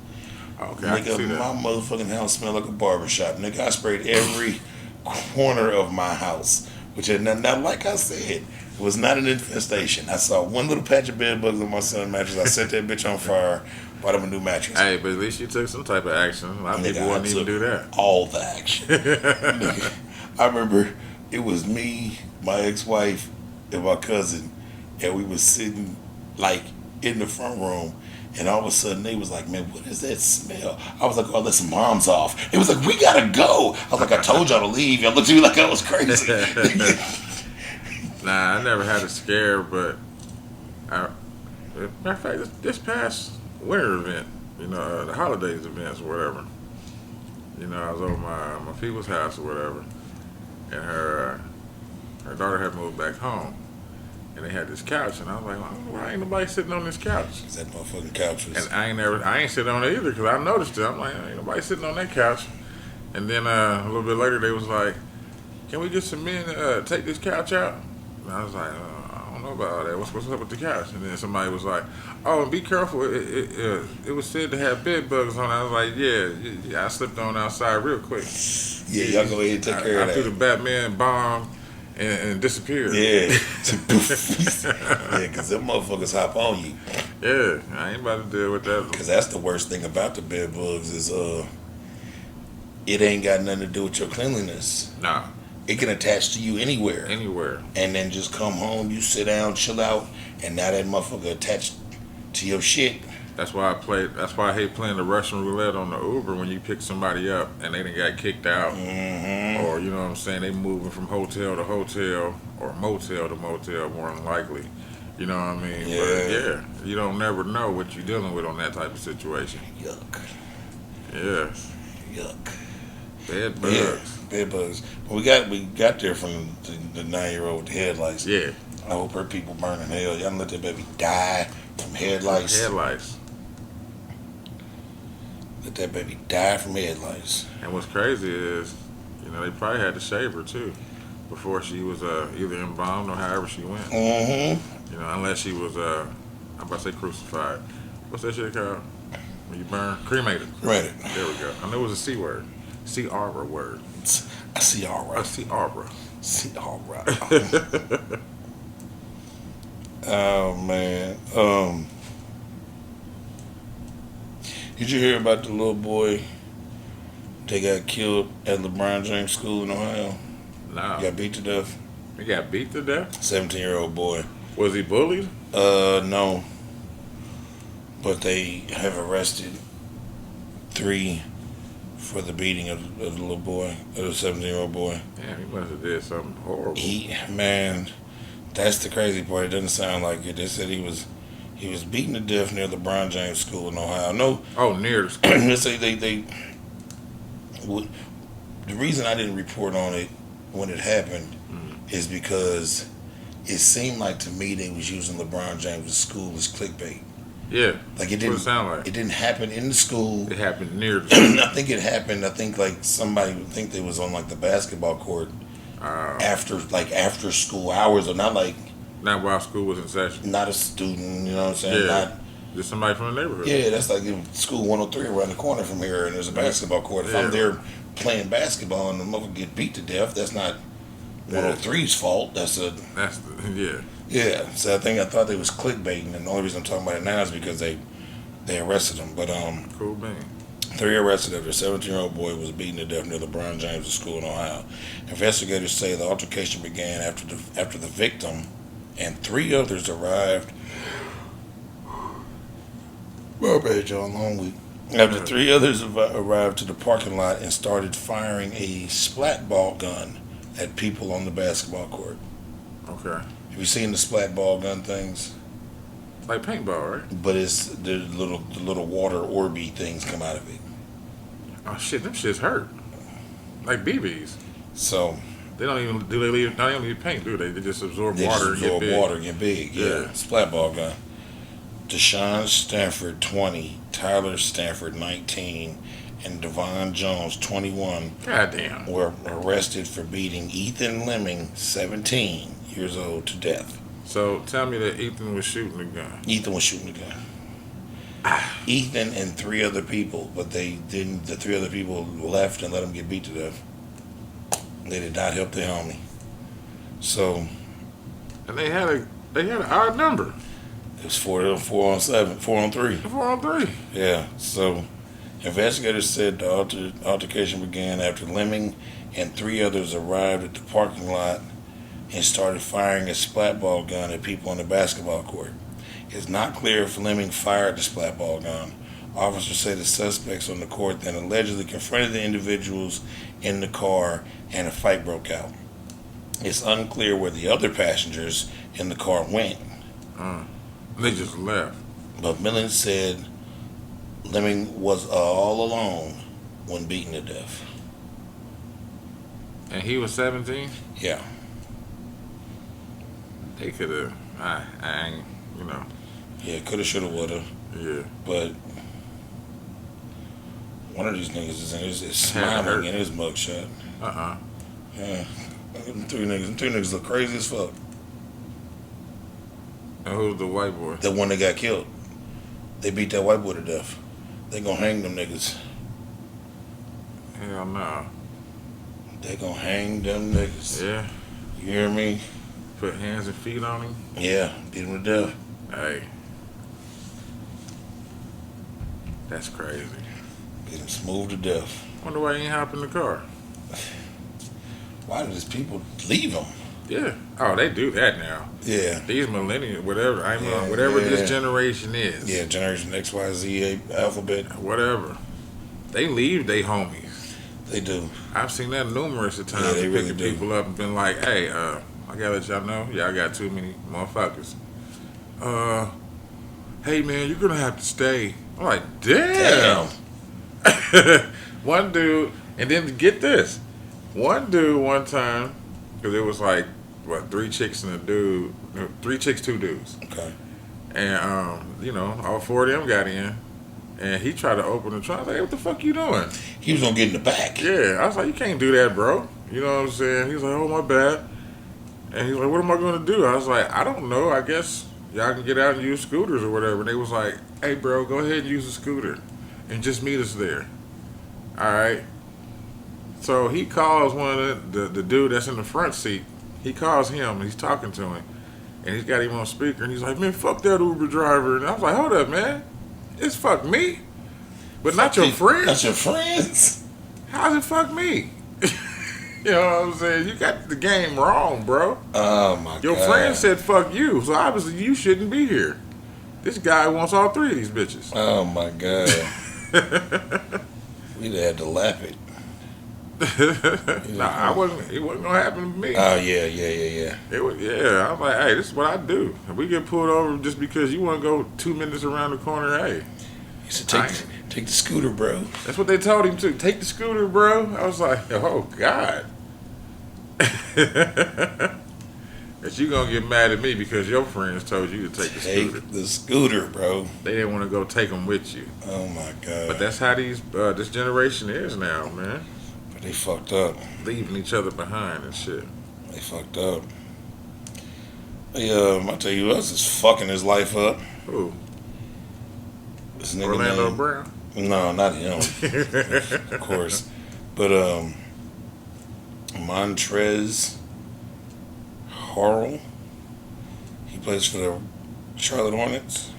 Okay, nigga, I can see that. My motherfucking house smelled like a barbershop. Nigga, I sprayed every corner of my house. Which is not like I said, it was not an infestation. I saw one little patch of bed bugs on my son's mattress. I set that bitch on fire, bought him a new mattress. Hey, but at least you took some type of action. A lot of people wouldn't even do that. All the action. Nigga, I remember it was me, my ex-wife, and my cousin, and we was sitting like in the front room. And all of a sudden, they was like, man, what is that smell? I was like, oh, that's mom's off. It was like, we got to go. I was like, I told y'all to leave. Y'all looked at me like I was crazy. Nah, I never had a scare, but matter of fact, this past winter event, the holidays events or whatever, I was over my people's house or whatever, and her daughter had moved back home. And they had this couch, and I was like, why ain't nobody sitting on this couch? Because that motherfucking couch was... And I ain't sitting on it either, because I noticed it. I'm like, ain't nobody sitting on that couch. And then a little bit later, they was like, can we get some men to take this couch out? And I was like, I don't know about all that. What's up with the couch? And then somebody was like, oh, and be careful. It was said to have bed bugs on it. I was like, yeah, I slipped on outside real quick. Yeah, y'all go ahead and take care of that. I threw the Batman bomb. And disappeared. Yeah. Yeah, because them motherfuckers hop on you. Yeah, I ain't about to deal with that. Because that's the worst thing about the bed bugs is it ain't got nothing to do with your cleanliness. Nah. It can attach to you anywhere. Anywhere. And then just come home, you sit down, chill out, and now that motherfucker attached to your shit. That's why I hate playing the Russian roulette on the Uber when you pick somebody up and they done got kicked out. Mm-hmm. Or, you know what I'm saying, they moving from hotel to hotel or motel to motel more than likely. You know what I mean? Yeah. But yeah, you don't never know what you're dealing with on that type of situation. Yuck. Yes. Yuck. Bed bugs. Yeah, bed bugs. We got there from the 9-year-old with the headlights. Yeah. I hope her people burn in hell. Y'all let that baby die from headlights. Headlights. Let that baby die from headlights. And what's crazy is, you know, they probably had to shave her too before she was either embalmed or however she went. Mm-hmm. You know, unless she was, I'm about to say crucified. What's that shit called? When you burn? Cremated. Cremated. There we go. I know it was a C word. C-arbor word. I see all right. A C-arbor. See all right. Oh, man. Did you hear about the little boy that got killed at Lebron James School in Ohio? No. He got beat to death. He got beat to death? 17-year-old boy. Was he bullied? No. But they have arrested 3 for the beating of the little boy, of the 17-year-old boy. Damn, he must have did something horrible. Man, that's the crazy part. It doesn't sound like it. They said he was beaten to death near the LeBron James School in Ohio. No. Oh, near the school. Let's say the reason I didn't report on it when it happened is because it seemed like to me they was using LeBron James' school as clickbait. Yeah. Like it What didn't it sound like? It didn't happen in the school. It happened near the school. I think it happened. I think like somebody would think they was on like the basketball court after school hours, or not Not while school was in session. not a student. You know what I'm saying? Yeah. Not, Just somebody from the neighborhood. yeah, that's like if school 103 around the corner from here, and there's a basketball court. If I'm there playing basketball and the mother get beat to death, that's not 103's fault. Yeah. So I thought they was clickbaiting, and the only reason I'm talking about it now is because they arrested him. But Cool bean. 3 arrested after a 17-year-old boy was beaten to death near LeBron James' school in Ohio. Investigators say the altercation began after the victim and 3 others arrived. My bad, John. Long week. After 3 others arrived to the parking lot and started firing a splat ball gun at people on the basketball court. Okay. Have you seen the splat ball gun things? Like paintball, right? But it's the little water orby things come out of it. Oh shit, them shits hurt. Like BBs. So They don't even leave paint, do they? They just absorb they water just and get absorb big. water and get big. Yeah. Splat ball gun. Deshaun Stanford, 20, Tyler Stanford, 19, and Devon Jones, 21, Goddamn. were arrested for beating Ethan Lemming, 17 years old, to death. So tell me that Ethan was shooting the gun. Ethan was shooting the gun. Ethan and 3 other people, but they didn't. The 3 other people left and let him get beat to death. They did not help their homie. So And they had an odd number. it was 4 on 7, 4 on 3. 4 on 3. Yeah. So investigators said the altercation began after Lemming and 3 others arrived at the parking lot and started firing a splat ball gun at people on the basketball court. It's not clear if Lemming fired the splat ball gun. Officers say the suspects on the court then allegedly confronted the individuals in the car and a fight broke out. It's unclear where the other passengers in the car went. They just left. But Millen said Lemming was all alone when beaten to death. And he was 17? Yeah. They could have, I ain't, you know. Yeah, coulda, shoulda, woulda. Yeah. But one of these niggas is smiling in his mugshot. Yeah. Them 3 niggas look crazy as fuck. And who's the white boy? The one that got killed. They beat that white boy to death. They gonna hang them niggas. Hell no. They gonna hang them niggas. Yeah. You hear me? Put hands and feet on him? Yeah, beat him to death. Hey. That's crazy. Get him smooth to death. Wonder why he ain't hop in the car. Why do these people leave them? Yeah. Oh, they do that now. Yeah. These millennials, whatever. Yeah, whatever yeah. this generation is. Yeah, Generation X, Y, Z, alphabet. Whatever. They leave they homies. They do. I've seen that numerous of times. Yeah, they Picking really do. people up and been like, hey, I gotta let y'all know, y'all got too many motherfuckers. Hey man, you're gonna have to stay. I'm like, damn. One dude, and then get this. One dude one time, because it was like, what, 3 chicks and a dude, 3 chicks, 2 dudes. Okay. And, all 4 of them got in. And he tried to open the trunk. I was like, hey, what the fuck you doing? He was gonna get in the back. Yeah. I was like, you can't do that, bro. You know what I'm saying? He was like, oh, my bad. And he's like, what am I going to do? I was like, I don't know. I guess y'all can get out and use scooters or whatever. And they was like, hey, bro, go ahead and use a scooter. And just meet us there. All right. So he calls one of the dude that's in the front seat. He calls him and he's talking to him. And he's got him on speaker. And he's like, man, fuck that Uber driver. And I was like, hold up, man. It's fuck me. But not your friends. Not your friends. How's it fuck me? You know what I'm saying? You got the game wrong, bro. Oh, my God. Your friend said fuck you. So obviously you shouldn't be here. This guy wants all 3 of these bitches. Oh, my God. We'd have had to laugh it. Nah, it wasn't gonna happen to me. Oh, yeah. It was, yeah. I'm like, hey, this is what I do. If we get pulled over just because you want to go 2 minutes around the corner, hey. He said, take the scooter, bro. That's what they told him to. Take the scooter, bro. I was like, oh, God. That you gonna get mad at me because your friends told you to take the scooter. Take the scooter, bro. They didn't want to go take them with you. Oh, my God. But that's how this generation is now, man. But they fucked up. Leaving each other behind and shit. They fucked up. Hey, I'll tell you who else is fucking his life up. Who? This nigga Orlando named, Brown? No, not him. Of course. But Montrez Harrell. He plays for the Charlotte Hornets.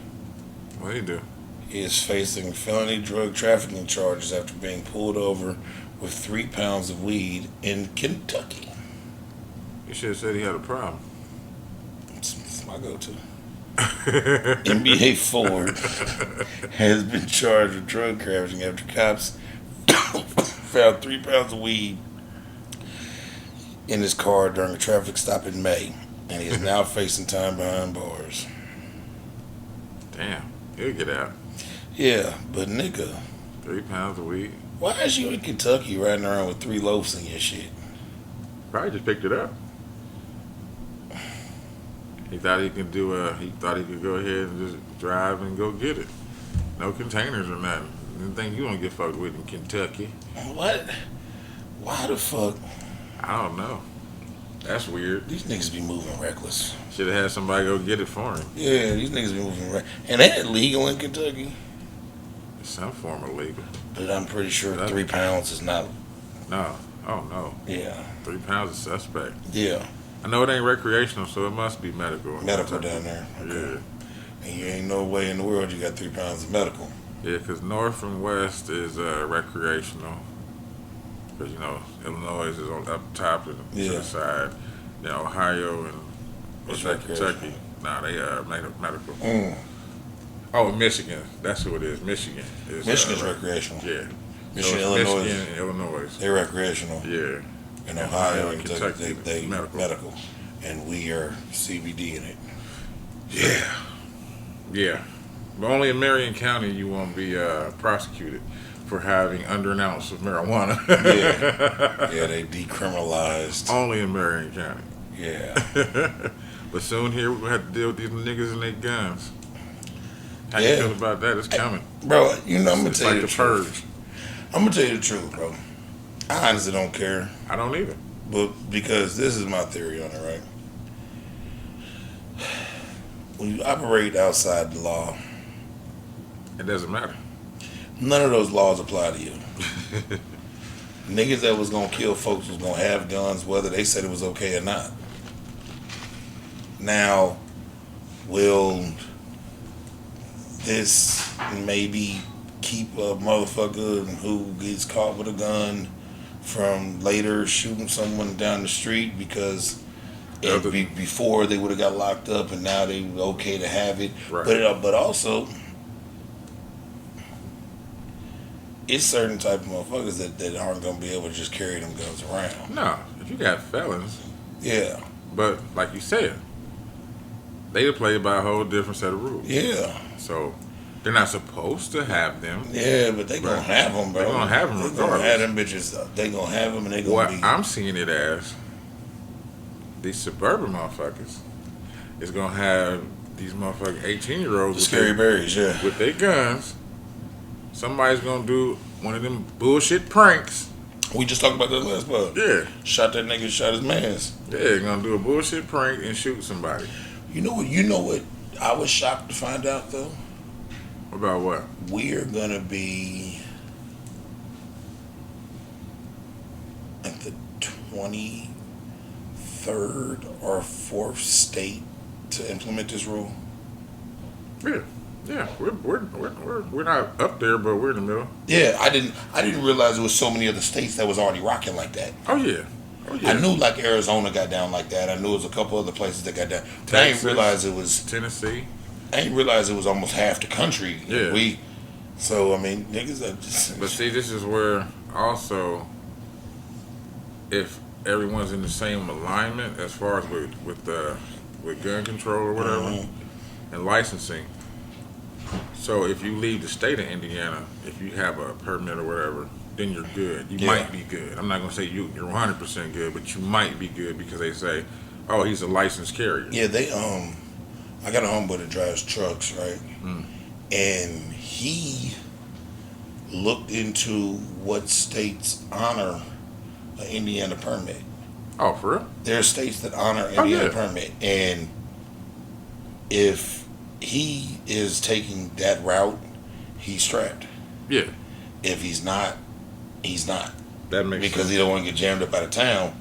What he do? He is facing felony drug trafficking charges after being pulled over with 3 pounds of weed in Kentucky. You should have said he had a problem. It's my go-to. NBA forward has been charged with drug trafficking after cops found 3 pounds of weed in his car during a traffic stop in May, and he is now facing time behind bars. Damn, he'll get out. Yeah, but nigga, 3 pounds of weed. why is you in Kentucky riding around with 3 loaves in your shit? Probably just picked it up. He thought he could he thought he could go ahead and just drive and go get it. No containers or nothing. Didn't think you don't get fucked with in Kentucky. What? Why the fuck? I don't know. That's weird. These niggas be moving reckless. Should have had somebody go get it for him. Yeah, these niggas be moving reckless. And ain't it legal in Kentucky? Some form of legal. But I'm pretty sure 3 pounds is not. No. Oh, no. Yeah. 3 pounds is suspect. Yeah. I know it ain't recreational, so it must be medical. Medical down there. Okay. Yeah. And you ain't no way in the world you got 3 pounds of medical. Yeah, because north and west is recreational. Because, Illinois is on up top to the side. Then Ohio and Kentucky. Nah, they are medical. Mm. Oh, Michigan. That's who it is. Michigan. Michigan's recreational. Yeah. Michigan, So Illinois. Michigan and Illinois. They're recreational. Yeah. And Ohio and Kentucky, they medical. And we are CBD in it. Yeah. Yeah. But only in Marion County you won't be prosecuted for having under an ounce of marijuana. Yeah, they decriminalized. Only in Marion County. Yeah. But soon here we're going to have to deal with these niggas and their guns. How you feel about that? It's coming. Bro, I'm going to tell you like the the truth. I'm going to tell you the truth, bro. I honestly don't care. I don't either. But because this is my theory on it, right? When you operate outside the law, it doesn't matter. None of those laws apply to you. Niggas that was going to kill folks was going to have guns whether they said it was okay or not. Now, will this maybe keep a motherfucker who gets caught with a gun from later shooting someone down the street because before they would have got locked up and now they were okay to have it. Right. But also, it's certain type of motherfuckers that aren't going to be able to just carry them guns around. No, if you got felons. Yeah. But like you said, they play by a whole different set of rules. Yeah. So they're not supposed to have them. Yeah, but they gonna have them, bro. They're gonna have them regardless. They gonna have them bitches. They gonna have them, and they gonna what be. I'm seeing it as, these suburban motherfuckers is gonna have these motherfucking 18-year-olds, scary berries, yeah, with their guns. Somebody's gonna do one of them bullshit pranks. We just talked about that last month. Yeah, shot that nigga, shot his mans. Yeah, they're gonna do a bullshit prank and shoot somebody. You know what? You know what? I was shocked to find out though. About what? We're gonna be at the 23rd or 4th state to implement this rule. Yeah, we're not up there, but we're in the middle. Yeah, I didn't realize there was so many other states that was already rocking like that. Oh yeah. I knew like Arizona got down like that. I knew it was a couple other places that got down. But I didn't realize it was Tennessee. I didn't realize it was almost half the country. Yeah. So I mean, niggas are just. But see, this is where also, if everyone's in the same alignment as far as with gun control or whatever, and licensing. So if you leave the state of Indiana, if you have a permit or whatever, then you're good. You might be good. I'm not gonna say you're 100% good, but you might be good because they say, oh, he's a licensed carrier. Yeah, I got a homeboy that drives trucks, right? And he looked into what states honor an Indiana permit. Oh, for real? There are states that honor Indiana permit, and if he is taking that route, he's strapped. Yeah. If he's not, he's not. That makes because sense. he don't want to get jammed up out of town.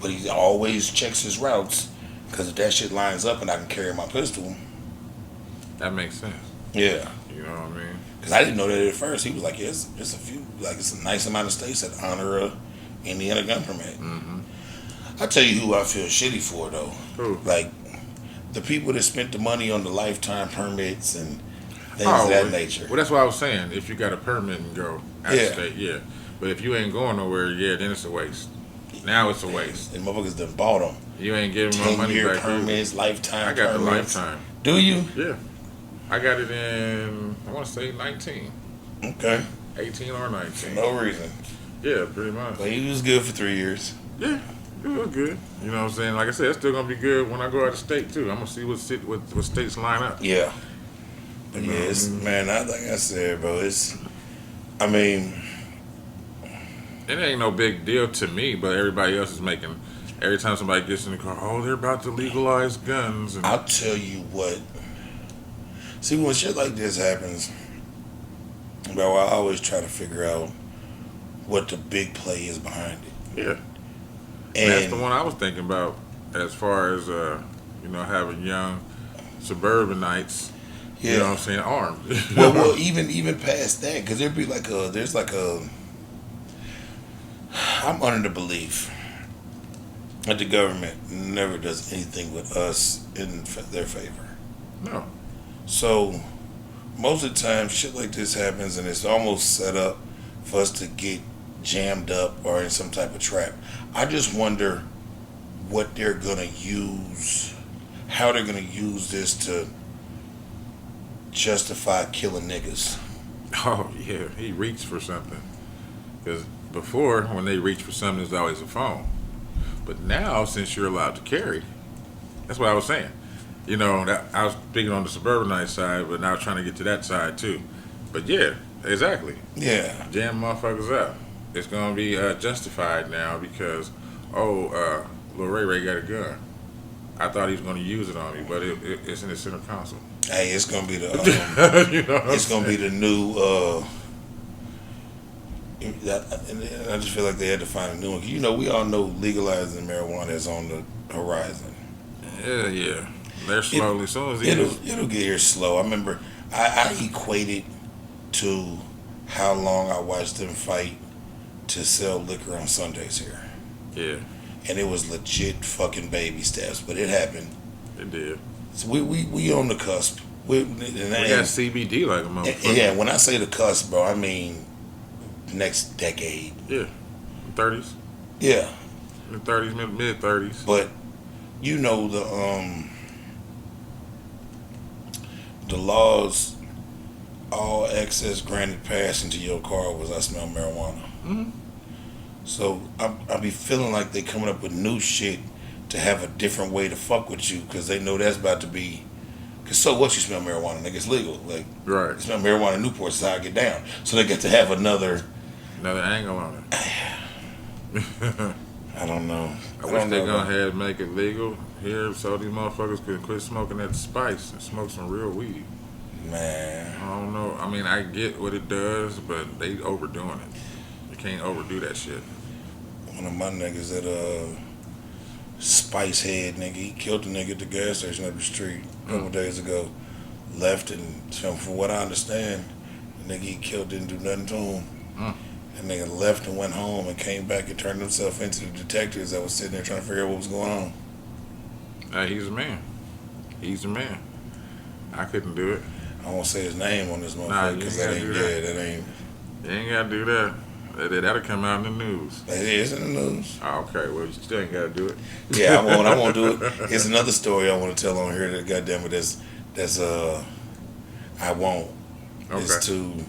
But he always checks his routes because if that shit lines up and I can carry my pistol. That makes sense. Yeah. You know what I mean? Because I didn't know that at first. He was like, yeah, it's a few, like it's a nice amount of states that honor a Indiana gun permit. I tell you who I feel shitty for though. Who? Like the people that spent the money on the lifetime permits and things of that nature. Well, that's what I was saying. If you got a permit and go out of state, But if you ain't going nowhere, then it's a waste. Now it's a waste. And motherfuckers done bought them. You ain't giving my money back. 10-year permits, lifetime I got permits. the lifetime. Do you? Yeah. I got it in, I want to say 19. Okay. 18 or 19. For no reason. Yeah, pretty much. But he was good for 3 years. Yeah. It was good. You know what I'm saying? Like I said, it's still going to be good when I go out of state, too. I'm going to see what states line up. Yeah. But man, like I said, bro, I mean... It ain't no big deal to me, but everybody else is making... Every time somebody gets in the car, oh, they're about to legalize guns. And I'll tell you what. See, when shit like this happens, bro, I always try to figure out what the big play is behind it. Yeah. And that's the one I was thinking about as far as, having young suburbanites, you know what I'm saying, armed. well, even past that, because there'd be I'm under the belief that the government never does anything with us in their favor. No. So, most of the time, shit like this happens, and it's almost set up for us to get jammed up or in some type of trap. I just wonder what they're gonna use, how they're gonna use this to justify killing niggas. Oh yeah, he reached for something. Because before, when they reach for something, there's always a phone. But now, since you're allowed to carry, that's what I was saying. That I was speaking on the suburbanite side, but now trying to get to that side too. But yeah, exactly. Yeah. Jam motherfuckers up. It's gonna be justified now because, Lil Ray got a gun. I thought he was gonna use it on me, but it's in the center console. Hey, it's gonna be the it's gonna be the new. I just feel like they had to find a new one. We all know legalizing marijuana is on the horizon. Yeah. They're slowly. It'll get here slow. I remember I equated to how long I watched them fight to sell liquor on Sundays here. Yeah. And it was legit fucking baby steps, but it happened. It did. So we on the cusp. We got CBD like a motherfucker. Yeah, when I say the cusp, bro, I mean next decade. Yeah. 30s. Yeah. Mid 30s, mid 30s. But you know the laws, all access granted pass into your car was I smell marijuana. Mm-hmm. So I be feeling like they coming up with new shit to have a different way to fuck with you because they know that's about to be. Cause so what, you smell marijuana, nigga, it's legal. Like, right. You smell marijuana in Newport, so I get down. So they get to have another angle on it. I don't know. I wish they gonna make it legal here so these motherfuckers could quit smoking that spice and smoke some real weed. Man, I don't know. I mean, I get what it does, but they overdoing it. You can't overdo that shit. One of my niggas that Spice Head nigga, he killed a nigga at the gas station up the street a couple days ago. Left and from what I understand, the nigga he killed didn't do nothing to him. That nigga left and went home and came back and turned himself into the detectives that was sitting there trying to figure out what was going on. He's a man. He's a man. I couldn't do it. I won't say his name on this motherfucker because that ain't that ain't. You ain't gotta do that. That'll come out in the news. It is in the news. Oh, okay, well you still ain't gotta do it. Yeah, I won't do it. Here's another story I want to tell on here that goddamn it that's I won't. Okay. It's too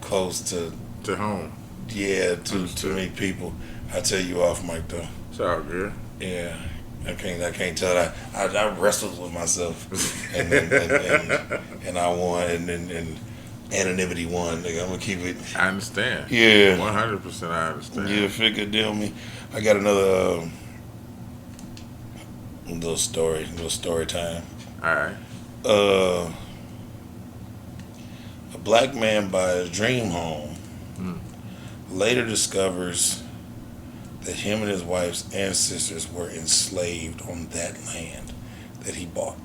close to home. Yeah, too many people. I tell you off mic though. It's all good. Yeah. I can't tell that. I wrestled with myself and I won and anonymity won, nigga. I'm gonna keep it. I understand. Yeah. 100% I understand. Yeah, figure deal me. I got another little story time. Alright. A black man buys a dream home, later discovers that him and his wife's ancestors were enslaved on that land that he bought.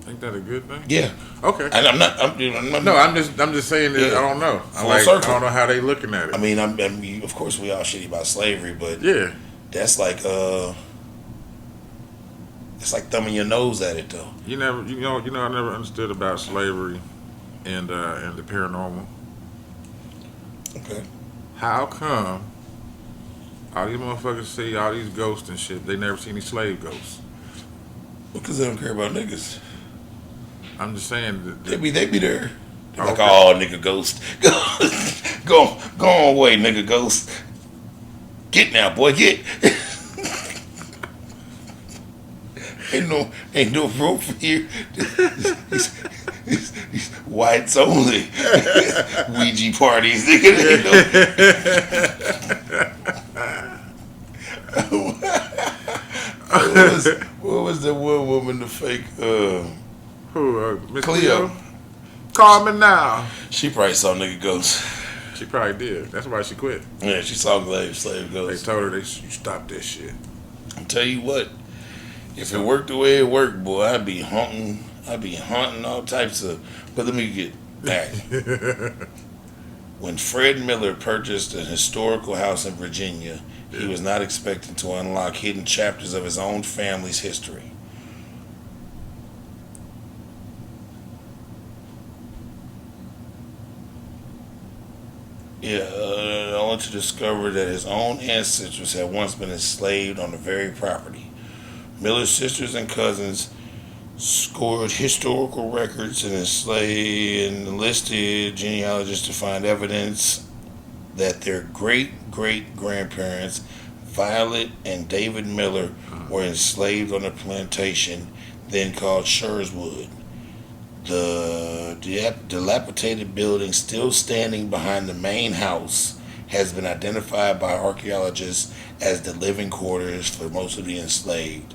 Think that a good thing? Yeah. Okay. And I'm not. No, I'm just saying that. Yeah. I don't know. I don't know how they looking at it. I mean, of course, we all shitty about slavery, but yeah, that's like it's like thumbing your nose at it, though. I never understood about slavery and the paranormal. Okay. How come all these motherfuckers see all these ghosts and shit? They never see any slave ghosts. Because they don't care about niggas. I'm just saying They be there. They're like, okay. oh, nigga ghost. go on away, nigga ghost. Get now, boy, get. Ain't no room for you. These whites only. Ouija parties, nigga. What was the one woman, the fake who? Miss Cleo? Call me now. She probably saw nigga ghosts. She probably did. That's why she quit. Yeah, she saw slave ghosts. They told her you stop that shit. I'll tell you what, if it worked the way it worked, boy, I'd be hunting all types of. But let me get back. When Fred Miller purchased a historical house in Virginia, he was not expecting to unlock hidden chapters of his own family's history. Only to discover that his own ancestors had once been enslaved on the very property. Miller's sisters and cousins scored historical records and enlisted genealogists to find evidence that their great-great-grandparents, Violet and David Miller, were enslaved on a plantation then called Sherwood. The dilapidated building still standing behind the main house has been identified by archaeologists as the living quarters for most of the enslaved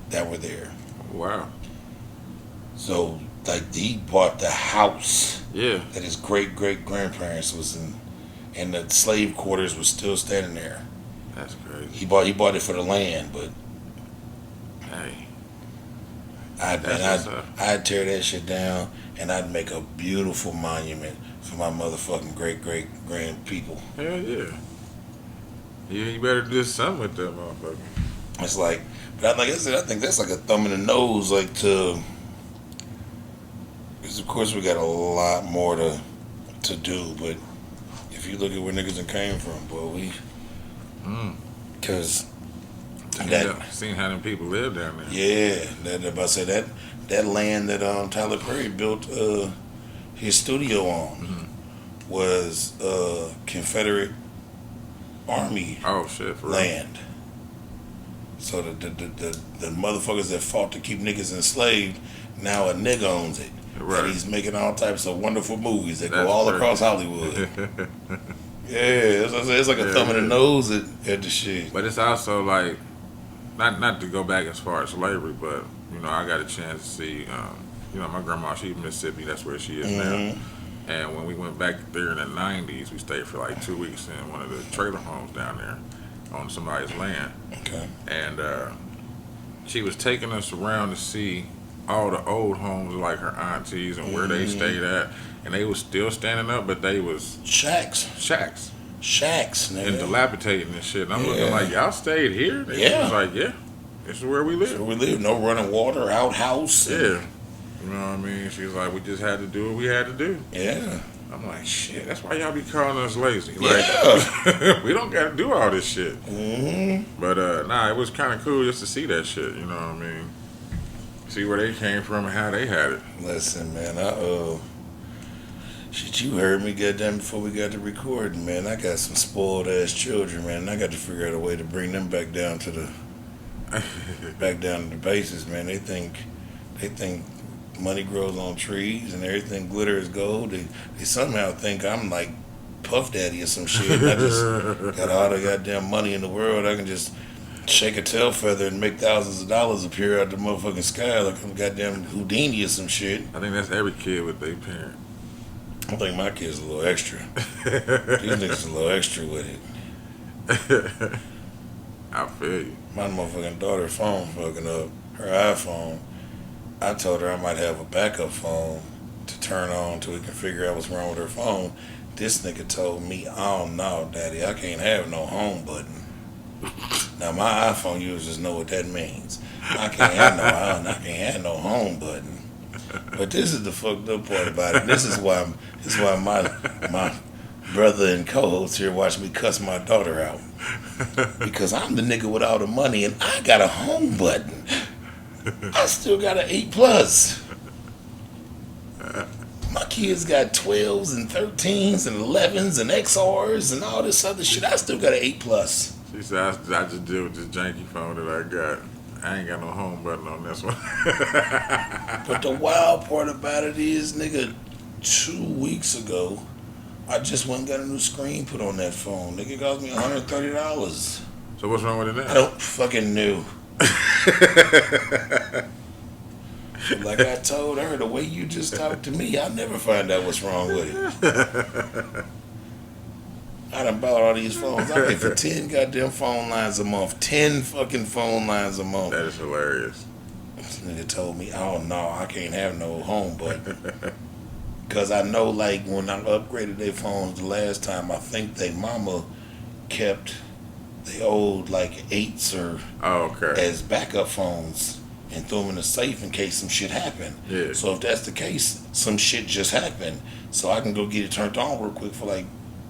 that were there. Wow. So, like, he bought the house that his great-great-grandparents was in, and the slave quarters was still standing there. That's crazy. He bought it for the land, but hey, I'd tear that shit down and I'd make a beautiful monument for my motherfucking great-great-grand people. Hell yeah. Yeah, you better do something with that motherfucker. It's like, but like I said, I think that's like a thumb in the nose, like to, because of course we got a lot more to do, but if you look at where niggas done came from, boy, we, because seen how them people live down there. yeah, about to say that land that Tyler Perry built his studio on was Confederate Army For land. Real? So the motherfuckers that fought to keep niggas enslaved, now a nigga owns it. Right. And he's making all types of wonderful movies that go all across Hollywood. Yeah, it's like a thumb in the nose at the shit. But it's also like, not to go back as far as slavery, but I got a chance to see, my grandma, she's Mississippi, that's where she is now. And when we went back there in the 90s, we stayed for like 2 weeks in one of the trailer homes down there on somebody's land. Okay. And she was taking us around to see all the old homes, like her aunties and where they stayed at. And they was still standing up, but they was shacks, man. And dilapidating and shit. And I'm looking like, y'all stayed here? They was like, yeah, this is where we live. No running water, outhouse. Yeah. You know what I mean? She was like, we just had to do what we had to do. Yeah. I'm like, shit, that's why y'all be calling us lazy. Like, we don't got to do all this shit. But, it was kind of cool just to see that shit, you know what I mean? See where they came from and how they had it. Listen, man, shit, you heard me, goddamn, before we got to recording, man. I got some spoiled-ass children, man, and I got to figure out a way to bring them back down to the basis, man. They think money grows on trees and everything glitter is gold. They somehow think I'm like Puff Daddy or some shit. I just got all the goddamn money in the world. I can just shake a tail feather and make thousands of dollars appear out the motherfucking sky like I'm goddamn Houdini or some shit. I think that's every kid with their parent. I think my kid's a little extra. These niggas a little extra with it. I feel you. My motherfucking daughter's phone fucking up. Her iPhone. I told her I might have a backup phone to turn on till we can figure out what's wrong with her phone. This nigga told me, oh no, daddy, I can't have no home button. Now my iPhone users know what that means. I can't have no home button. But this is the fucked up part about it. This is why my brother and co-host here watch me cuss my daughter out. Because I'm the nigga with all the money and I got a home button. I still got an 8+. My kids got 12s and 13s and 11s and XRs and all this other shit. I still got an 8+. She said, I just deal with this janky phone that I got. I ain't got no home button on this one. But the wild part about it is, nigga, 2 weeks ago, I just went and got a new screen put on that phone. Nigga, it cost me $130. So what's wrong with it now? I don't fucking know. Like I told her, the way you just talked to me, I'll never find out what's wrong with it. I done bought all these phones. I pay for 10 goddamn phone lines a month. 10 fucking phone lines a month. That is hilarious. This nigga told me, oh no, I can't have no home button. Because I know, like, when I upgraded their phones the last time, I think they mama kept the old, like, 8s or as backup phones and threw them in the safe in case some shit happened. Yeah. So if that's the case, some shit just happened. So I can go get it turned on real quick for, like,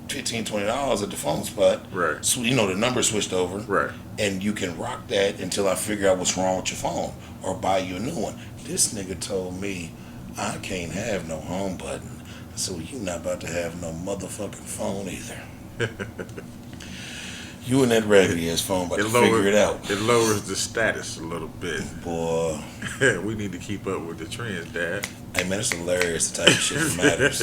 $15-$20 at the phone spot. Right. So, you know, the number switched over. Right. And you can rock that until I figure out what's wrong with your phone or buy you a new one. This nigga told me I can't have no home button. So you not about to have no motherfucking phone either. You and that raggedy ass phone about to figure it out. It lowers the status a little bit. Boy. We need to keep up with the trends, Dad. Hey man, it's hilarious the type of shit that matters.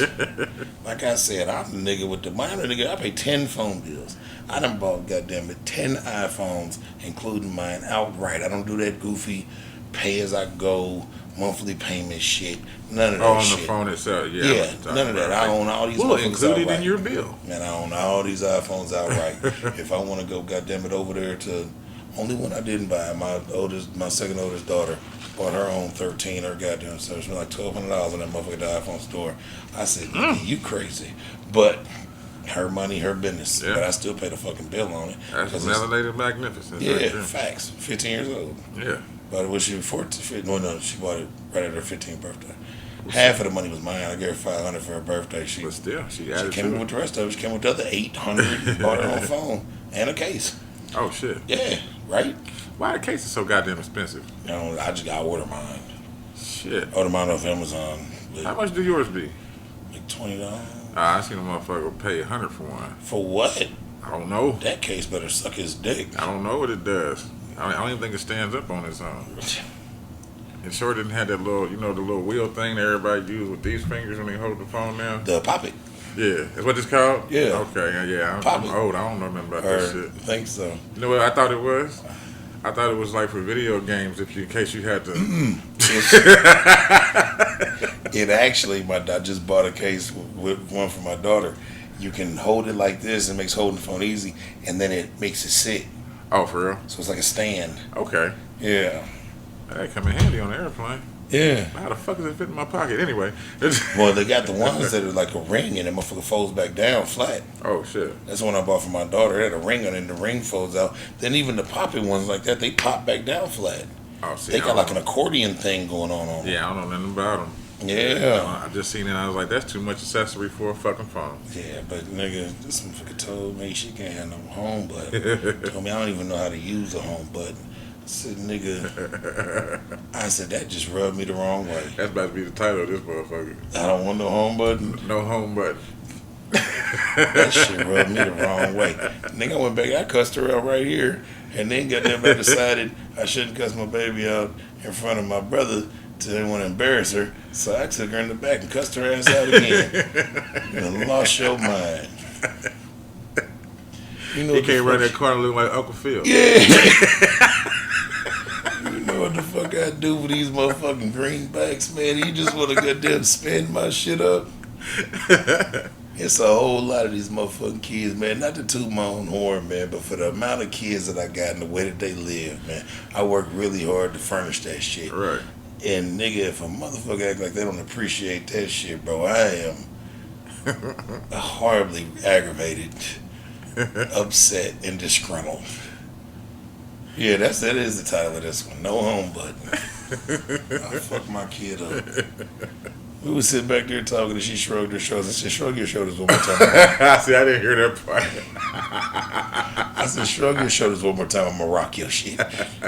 Like I said, I'm the nigga with the money. Nigga, I pay 10 phone bills. I done bought, goddamn it, 10 iPhones, including mine, outright. I don't do that goofy pay as I go, monthly payment shit. None of that shit. On the phone itself, yeah. Yeah, none of that. I own all these Well, motherfuckers included outright. in your bill. And I own all these iPhones outright. If I want to go, goddamn it, over there to only one I didn't buy, my second oldest daughter. bought her own 13 or goddamn stuff. It spent like $1,200 on that motherfucker at the iPhone store. I said, nigga, you crazy. But her money, her business. Yeah. But I still pay the fucking bill on it. That's melanated magnificence. Yeah, right there. facts. 15 years old. Yeah. But when she was 14, no, she bought it right at her 15th birthday. Half of the money was mine. I gave her $500 for her birthday. She But still, she came in with the rest of it. She came with the other $800. Bought her own phone and a case. Oh shit! Yeah, right. Why the case is so goddamn expensive? You know, I just gotta order mine. Shit. Order mine off Amazon. How much do yours be? Like $20. I seen a motherfucker pay $100 for one. For what? I don't know. That case better suck his dick. I don't know what it does. I don't even think it stands up on its own. It sure didn't have that little, the little wheel thing that everybody use with these fingers when they hold the phone down. The pop it. Yeah, that's what it's called? Yeah. Okay, yeah. I'm Pop it. old. I don't know nothing about that shit. I think so. You know what I thought it was? I thought it was like for video games, in case you had to. It actually, I just bought a case with one for my daughter. You can hold it like this, and makes holding the phone easy, and then it makes it sit. Oh, for real? So it's like a stand. Okay. Yeah. That come in handy on the airplane. Yeah. How the fuck does it fit in my pocket? Anyway. Well, they got the ones that are like a ring, and that motherfucker folds back down flat. Oh, shit. That's the one I bought for my daughter. It had a ring on it, and the ring folds out. Then even the popping ones like that, they pop back down flat. Oh, see, They got like an accordion thing going on them. Yeah, I don't know nothing about them. Yeah. I just seen it and I was like, that's too much accessory for a fucking phone. Yeah, but nigga, this motherfucker told me she can't have no home button. Told me I don't even know how to use a home button. I said, nigga, I said, that just rubbed me the wrong way. That's about to be the title of this motherfucker. I don't want no home button. No home button. That shit rubbed me the wrong way. Nigga, I went back, I cussed her out right here, and then got there, I decided I shouldn't cuss my baby out in front of my brother to didn't want to embarrass her, so I took her in the back and cussed her ass out again. You done lost your mind. You know he came right that corner looking like Uncle Phil. Yeah. You know what the fuck I do with these motherfucking greenbacks, man? You just want to goddamn spin my shit up. It's a whole lot of these motherfucking kids, man. Not to toot my own horn, man, but for the amount of kids that I got and the way that they live, man, I work really hard to furnish that shit. Right. And nigga, if a motherfucker act like they don't appreciate that shit, bro, I am horribly aggravated, upset, and disgruntled. Yeah, that is the title of this one. No home button. I fucked my kid up. We would sit back there talking, and she shrugged her shoulders. I said, "Shrug your shoulders one more time." See, I didn't hear that part. I said, "Shrug your shoulders one more time. I'm gonna rock your shit."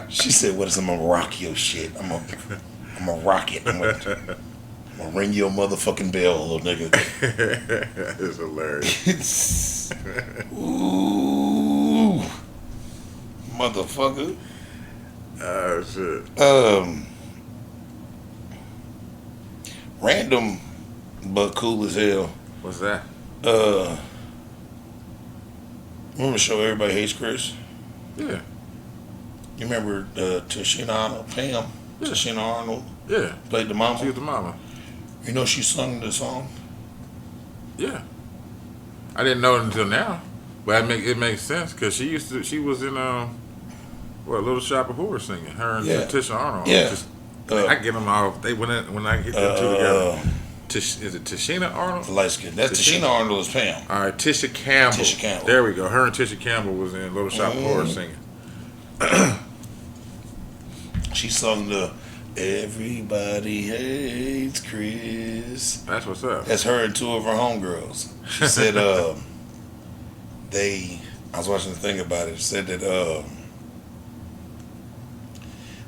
She said, "What is I'm gonna rock your shit? I'm gonna rock it. I'm gonna ring your motherfucking bell, little nigga." That is hilarious. Ooh, motherfucker. Oh shit. Random, but cool as hell. What's that? Remember the show Everybody Hates Chris? Yeah. You remember Tashina Arnold, Pam? Yeah. Tashina Arnold Yeah. played the mama. She was the mama. You know she sung the song? Yeah. I didn't know it until now, but it makes sense because she was in Little Shop of Horrors singing. Her and Tisha Arnold. Yeah. I get them all. When I get them two together. Is it Tashina Arnold? The light skin. That's Tashina Arnold is Pam. All right, Tisha Campbell. Tisha Campbell. There we go. Her and Tisha Campbell was in Little Shop of Horrors singing. She sung the Everybody Hates Chris. That's what's up. That's her and two of her homegirls. She said I was watching the thing about it. It said that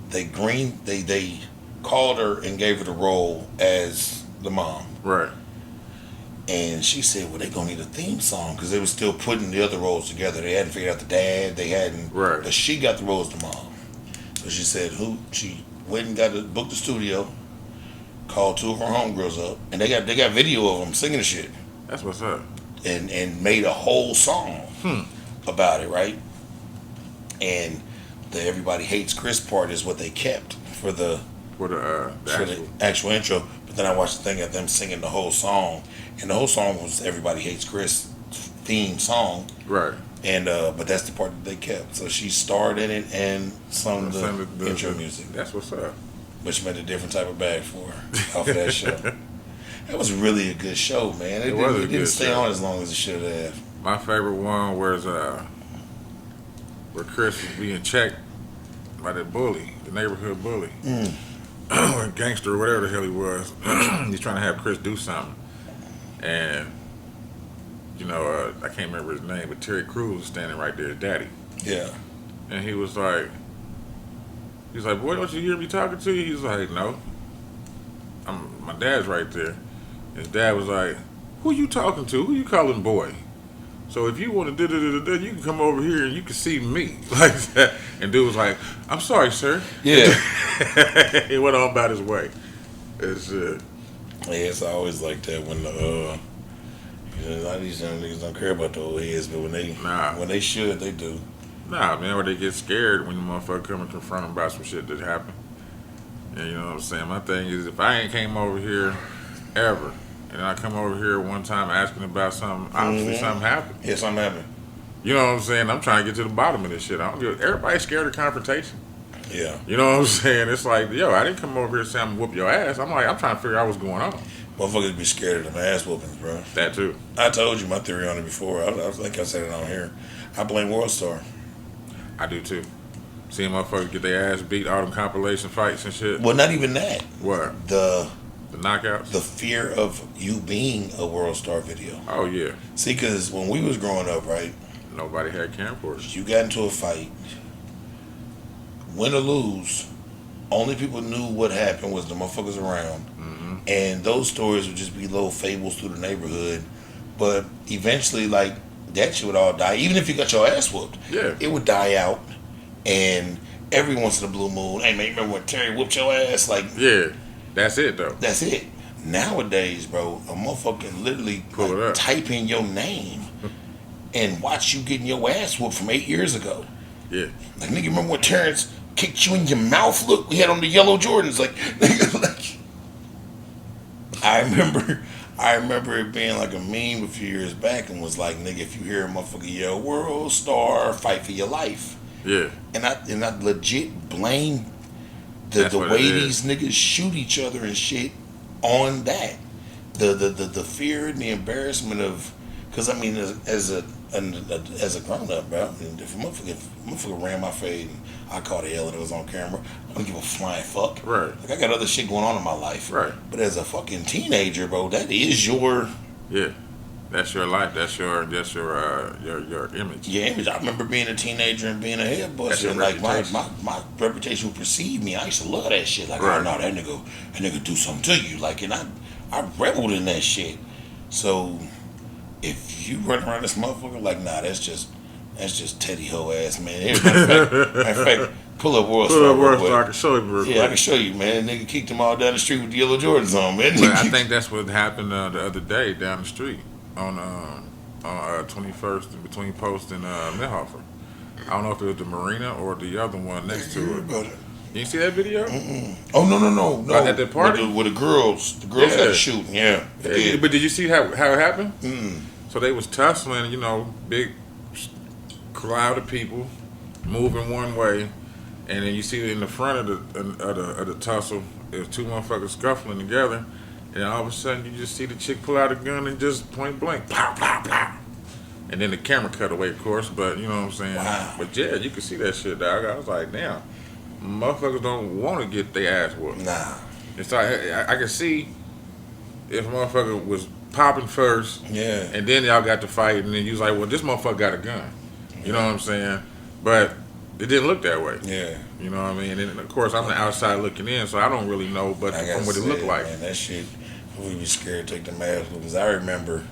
they called her and gave her the role as the mom. Right. And she said, well, they're going to need a theme song because they were still putting the other roles together. They hadn't figured out the dad. They hadn't. Right. But she got the role as the mom. So she said, she went and booked the studio, called two of her homegirls up, and they got video of them singing the shit. That's what's up. And made a whole song about it, right? And the Everybody Hates Chris part is what they kept for the actual intro. But then I watched the thing of them singing the whole song, and the whole song was Everybody Hates Chris theme song. Right. And but that's the part that they kept. So she starred in it and sung the intro music. That's what's up. but you made a different type of bag for her off of that show. That was really a good show, man. It didn't stay on as long as it should have. My favorite one was where Chris was being checked by that bully, the neighborhood bully, or gangster, or whatever the hell he was. He's trying to have Chris do something, and I can't remember his name, but Terry Crews was standing right there, Daddy. Yeah. And he was like, boy, don't you hear me talking to you? He's like, no. My dad's right there. His dad was like, who you talking to? Who you calling boy? So if you want to do, you can come over here and you can see me like that. And dude was like, I'm sorry, sir. Yeah. He went on about his way. It's always like that when a lot of these young niggas don't care about the old heads, but when they should, they do. Nah, man, or they get scared when the motherfucker come and confront them about some shit that happened. And you know what I'm saying? My thing is, if I ain't came over here ever, and I come over here one time asking about something, obviously something happened. Yeah, something happened. You know what I'm saying? I'm trying to get to the bottom of this shit. Everybody's scared of confrontation. Yeah. You know what I'm saying? It's like, yo, I didn't come over here saying I'm gonna whoop your ass. I'm trying to figure out what's going on. Motherfuckers be scared of them ass whoopings, bro. That too. I told you my theory on it before. I think I said it on here. I blame World Star. I do too. Seeing motherfuckers get their ass beat, all them compilation fights and shit. Well, not even that. What? The knockouts? The fear of you being a World Star video. Oh, yeah. See, because when we was growing up, right? Nobody had camcorders. You got into a fight. Win or lose, only people knew what happened was the motherfuckers around. Mm-hmm. And those stories would just be little fables through the neighborhood. But eventually, like, that shit would all die. Even if you got your ass whooped, yeah, it would die out. And every once in a blue moon, hey man, remember when Terry whooped your ass? Like, yeah, that's it though. That's it. Nowadays, bro, a motherfucker can literally type in your name and watch you getting your ass whooped from 8 years ago. Yeah. Like, nigga, remember when Terrence kicked you in your mouth? Look, we had on the yellow Jordans. Like, nigga, like, I remember it being like a meme a few years back and was like, nigga, if you hear a motherfucker yell World Star, fight for your life. Yeah. And I legit blame the way these niggas shoot each other and shit on that. The fear and the embarrassment of, because I mean, as a grown up, bro, I mean, if a motherfucker ran my fade and I caught a hell and it was on camera, I don't give a flying fuck. Right. Like, I got other shit going on in my life. Right. But as a fucking teenager, bro, that is your. Yeah. That's your life. That's your image. Your image. I remember being a teenager and being a head buster, and like my reputation would precede me. I used to love that shit. Like, right. Oh no, that nigga do something to you. Like, and I reveled in that shit. So if you run around this motherfucker like, nah, that's just Teddy Ho ass, man. Matter of fact, pull up World Star. I can show you real quick. Yeah, I can show you, man. Nigga kicked him all down the street with the yellow Jordans on, man. Well, I think that's what happened the other day down the street on 21st in between Post and Milhofer. I don't know if it was the Marina or the other one next to it. You see that video? Mm-mm. Oh no! At the party with the girls got shooting. Yeah. But did you see how it happened? Mm. So they was tussling, big crowd of people moving one way, and then you see in the front of the tussle, there's two motherfuckers scuffling together. And all of a sudden, you just see the chick pull out a gun and just point blank, pow, pow, pow. And then the camera cut away, of course, but you know what I'm saying? Wow. But yeah, you can see that shit, dog. I was like, damn, motherfuckers don't want to get their ass whooped. Nah. It's like, I can see if a motherfucker was popping first, yeah, and then y'all got to fight, and then you was like, well, this motherfucker got a gun. You know what I'm saying? But it didn't look that way. Yeah. You know what I mean? And of course, I'm the outside looking in, so I don't really know, but from what it looked like. Man, that shit, we be scared to take the mask because I remember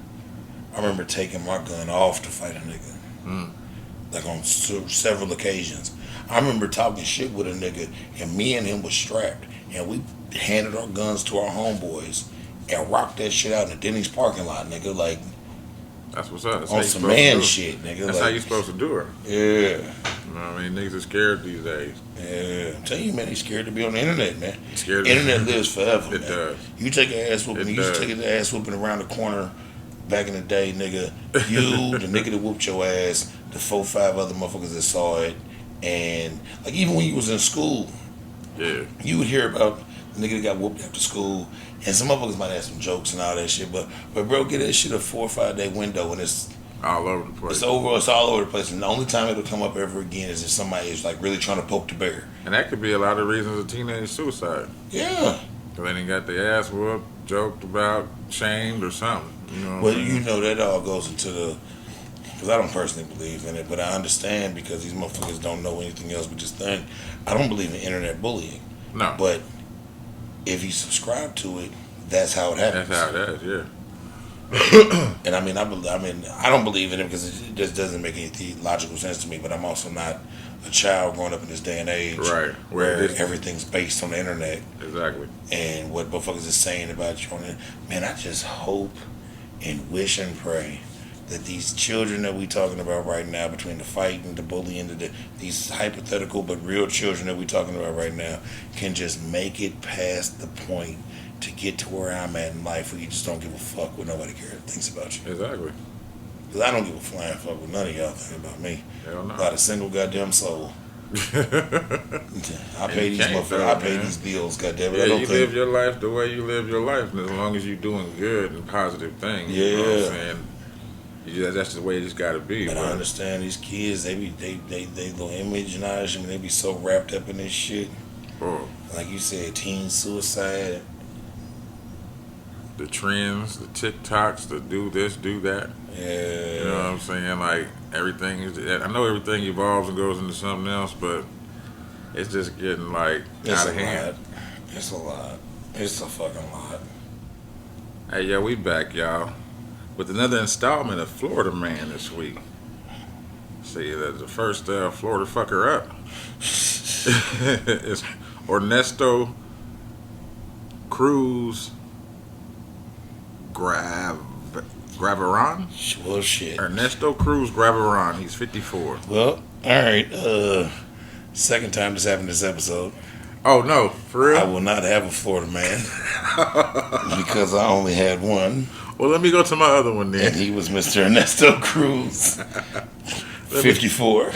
taking my gun off to fight a nigga. Mm. Like on several occasions. I remember talking shit with a nigga, and me and him was strapped, and we handed our guns to our homeboys and rocked that shit out in the Denny's parking lot, nigga. Like, that's what's up. That's on some man shit, nigga. That's like, how you supposed to do it. Yeah. You know what I mean? Niggas are scared these days. Yeah. I'm telling you, man, he's scared to be on the internet, man. Scared. Internet lives forever, It man. does. You take an ass whooping. You used to take an ass whooping around the corner back in the day, nigga. You, the nigga that whooped your ass, the 4-5 other motherfuckers that saw it, and like even when you was in school, Yeah. You would hear about the nigga that got whooped after school, and some motherfuckers might have some jokes and all that shit, but bro, get that shit a 4 or 5 day window, and it's All over the place. It's all over the place, and the only time it'll come up ever again is if somebody is like really trying to poke the bear. And that could be a lot of reasons of teenage suicide. Yeah. Because they didn't got their ass whooped, joked about, shamed, or something. You know what I'm saying? You know that all goes into the. Because I don't personally believe in it, but I understand because these motherfuckers don't know anything else but this thing. I don't believe in internet bullying. No. But if you subscribe to it, that's how it happens. That's how it is, yeah. And I don't believe in it because it just doesn't make any logical sense to me. But I'm also not a child growing up in this day and age, Right. Where everything's based on the internet. Exactly. And what motherfuckers is saying about you on it. Man, I just hope and wish and pray that these children that we talking about right now, between the fighting, the bullying, these hypothetical but real children that we talking about right now, can just make it past the point to get to where I'm at in life, where you just don't give a fuck what nobody thinks about you. Exactly. Because I don't give a flying fuck what none of y'all think about me. Hell no. Not a single goddamn soul. I pay these motherfuckers. I pay these bills. Goddamn it. Yeah, you live your life the way you live your life, and as long as you're doing good and positive things, Yeah. you know what I'm saying. That's the way it just got to be. But I understand these kids. They little image and all that shit. They be so wrapped up in this shit. Oh. Like you said, teen suicide. The trends, the TikToks, the do this, do that. Yeah. You know what I'm saying? Like, everything is. I know everything evolves and goes into something else, but it's just getting, like, out of hand. It's a lot. It's a fucking lot. Hey, yeah, we back, y'all, with another installment of Florida Man this week. See, that's the first Florida fucker up. It's Ernesto Cruz Graveron? Well, shit. Ernesto Cruz Graveron. He's 54. Well, all right. Second time this happened this episode. Oh, no. For real? I will not have a Florida man because I only had one. Well, let me go to my other one then. And he was Mr. Ernesto Cruz. 54.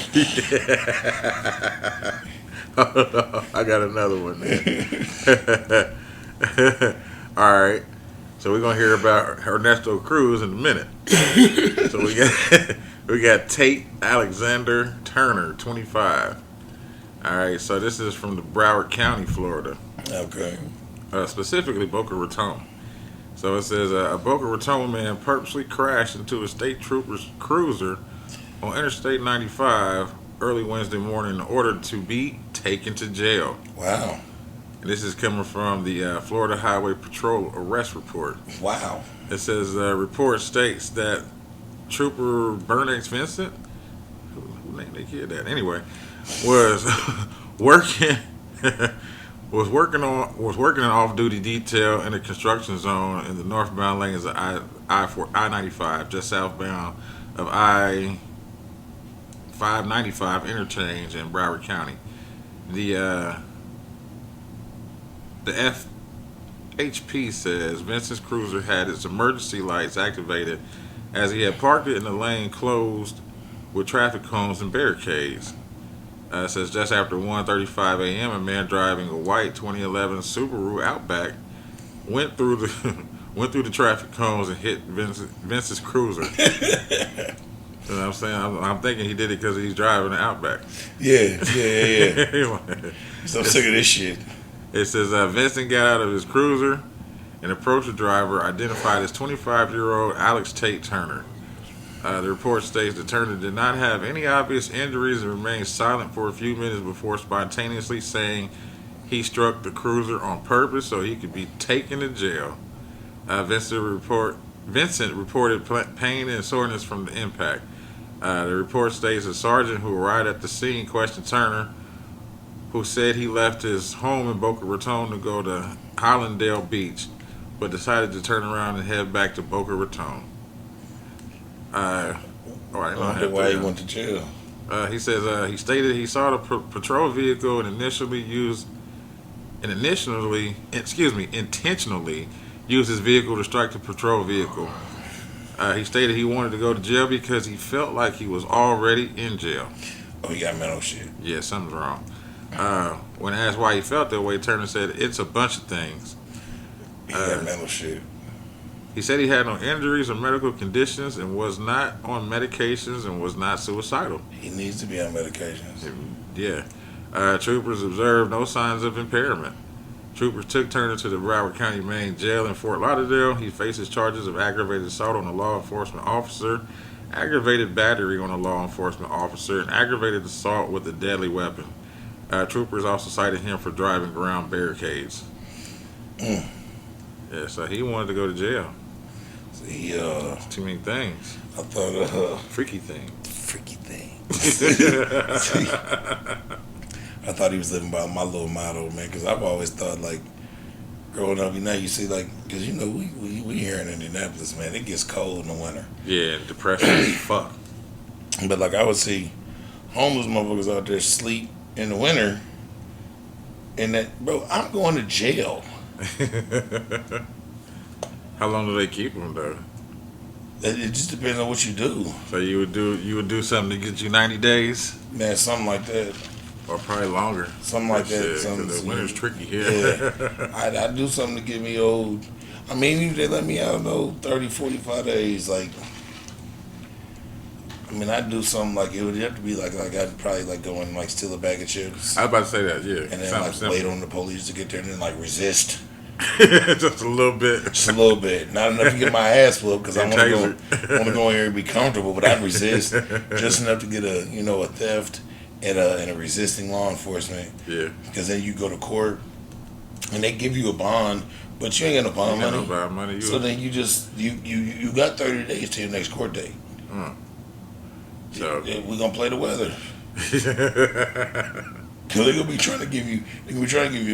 I got another one then. All right. So we're gonna hear about Ernesto Cruz in a minute. So we got Tate Alexander Turner, 25. All right. So this is from the Broward County, Florida. Okay. Specifically Boca Raton. So it says a Boca Raton man purposely crashed into a state trooper's cruiser on Interstate 95 early Wednesday morning in order to be taken to jail. Wow. This is coming from the Florida Highway Patrol arrest report. Wow. It says the report states that Trooper Bernice Vincent, who named their kid that anyway, was working an off-duty detail in a construction zone in the northbound lanes of I-95, just southbound of I-595 interchange in Broward County. The FHP says Vincent's cruiser had its emergency lights activated as he had parked it in a lane closed with traffic cones and barricades. It says just after 1:35 a.m., a man driving a white 2011 Subaru Outback went through the traffic cones and hit Vince's cruiser. You know what I'm saying? I'm thinking he did it because he's driving an Outback. Yeah. So I'm sick of this shit. It says Vincent got out of his cruiser and approached the driver, identified as 25-year-old Alex Tate Turner. The report states the Turner did not have any obvious injuries and remained silent for a few minutes before spontaneously saying he struck the cruiser on purpose so he could be taken to jail. Vincent reported pain and soreness from the impact. The report states a sergeant who arrived at the scene questioned Turner, who said he left his home in Boca Raton to go to Hollandale Beach, but decided to turn around and head back to Boca Raton. I wonder why he went to jail. He says he stated he saw the patrol vehicle and intentionally used his vehicle to strike the patrol vehicle. He stated he wanted to go to jail because he felt like he was already in jail. Oh, he got mental shit. Yeah, something's wrong. When asked why he felt that way, Turner said, "It's a bunch of things." He had mental shit. He said he had no injuries or medical conditions and was not on medications and was not suicidal. He needs to be on medications. Yeah. Troopers observed no signs of impairment. Troopers took Turner to the Broward County Main Jail in Fort Lauderdale. He faces charges of aggravated assault on a law enforcement officer, aggravated battery on a law enforcement officer, and aggravated assault with a deadly weapon. Troopers also cited him for driving around barricades. Yeah, so he wanted to go to jail. See, Too many things. I thought, Freaky thing. freaky thing. I thought he was living by my little motto, man, because I've always thought, like, growing up, you see, like, because, we here in Indianapolis, man, it gets cold in the winter. Yeah, depression as fuck. But, like, I would see homeless motherfuckers out there sleep in the winter, and that, bro, I'm going to jail. How long do they keep them though? It just depends on what you do. So you would do something to get you 90 days, Man, something like that. or probably longer. Something like that. Shit, 'cause Something, the winter's tricky here. Yeah. I'd do something to get me old. I mean, even if they let me out, 30, 45 days, like, I mean, I'd do something like, it would have to be like I'd probably like go and like steal a bag of chips. I was about to say that, yeah. And then like wait on the police to get there and then like resist. Just a little bit. Just a little bit. Not enough to get my ass whooped because I want to go in here and be comfortable, but I'd resist just enough to get a theft and a resisting law enforcement. Yeah. Because then you go to court and they give you a bond, but you ain't got no bond money. No bond money. So then you just you got 30 days to your next court date. So we're gonna play the weather. Cause they're gonna be trying to give you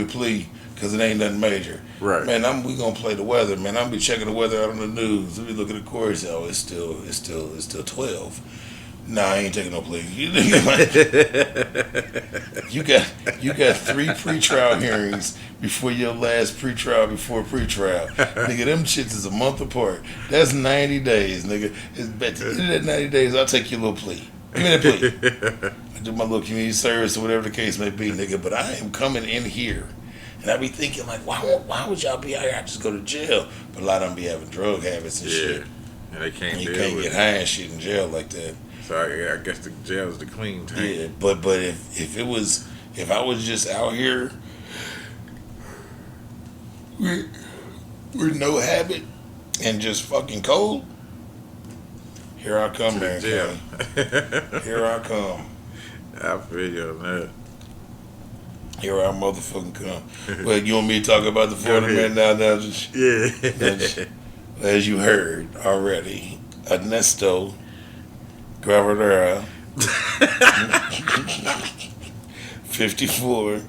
a plea because it ain't nothing major. Right. Man, we gonna play the weather. Man, I'm be checking the weather out on the news. We look at the courts. Oh, it's still 12. Nah, I ain't taking no plea. You got 3 pretrial hearings before your last pretrial before pretrial. Nigga, them shits is a month apart. That's 90 days, nigga. At the end of that 90 days, I'll take your little plea. Give me that plea. I do my little community service or whatever the case may be, nigga. But I am coming in here. And I be thinking, like, why would y'all be out here? I just go to jail. But a lot of them be having drug habits and shit. And they can't You deal can't with get it. high and shit in jail like that. So I guess the jail is the clean tank. Yeah, but if I was just out here with no habit and just fucking cold, here I come, man. Jail. Here I come. I feel you on that. Here I motherfucking come. Well, you want me to talk about the Florida man now? Yeah. As you heard already, Ernesto Guevara, 54,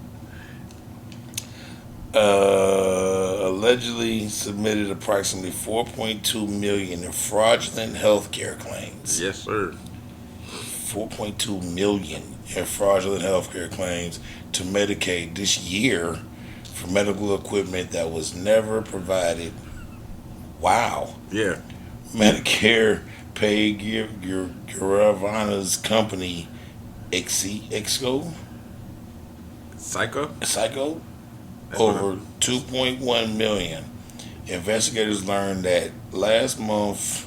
allegedly submitted approximately $4.2 million in fraudulent health care claims. Yes, sir. $4.2 million in fraudulent health care claims to Medicaid this year for medical equipment that was never provided. Wow. Yeah. Medicare paid Guevara's company, Exco, Psycho? over $2.1 million. Investigators learned that last month,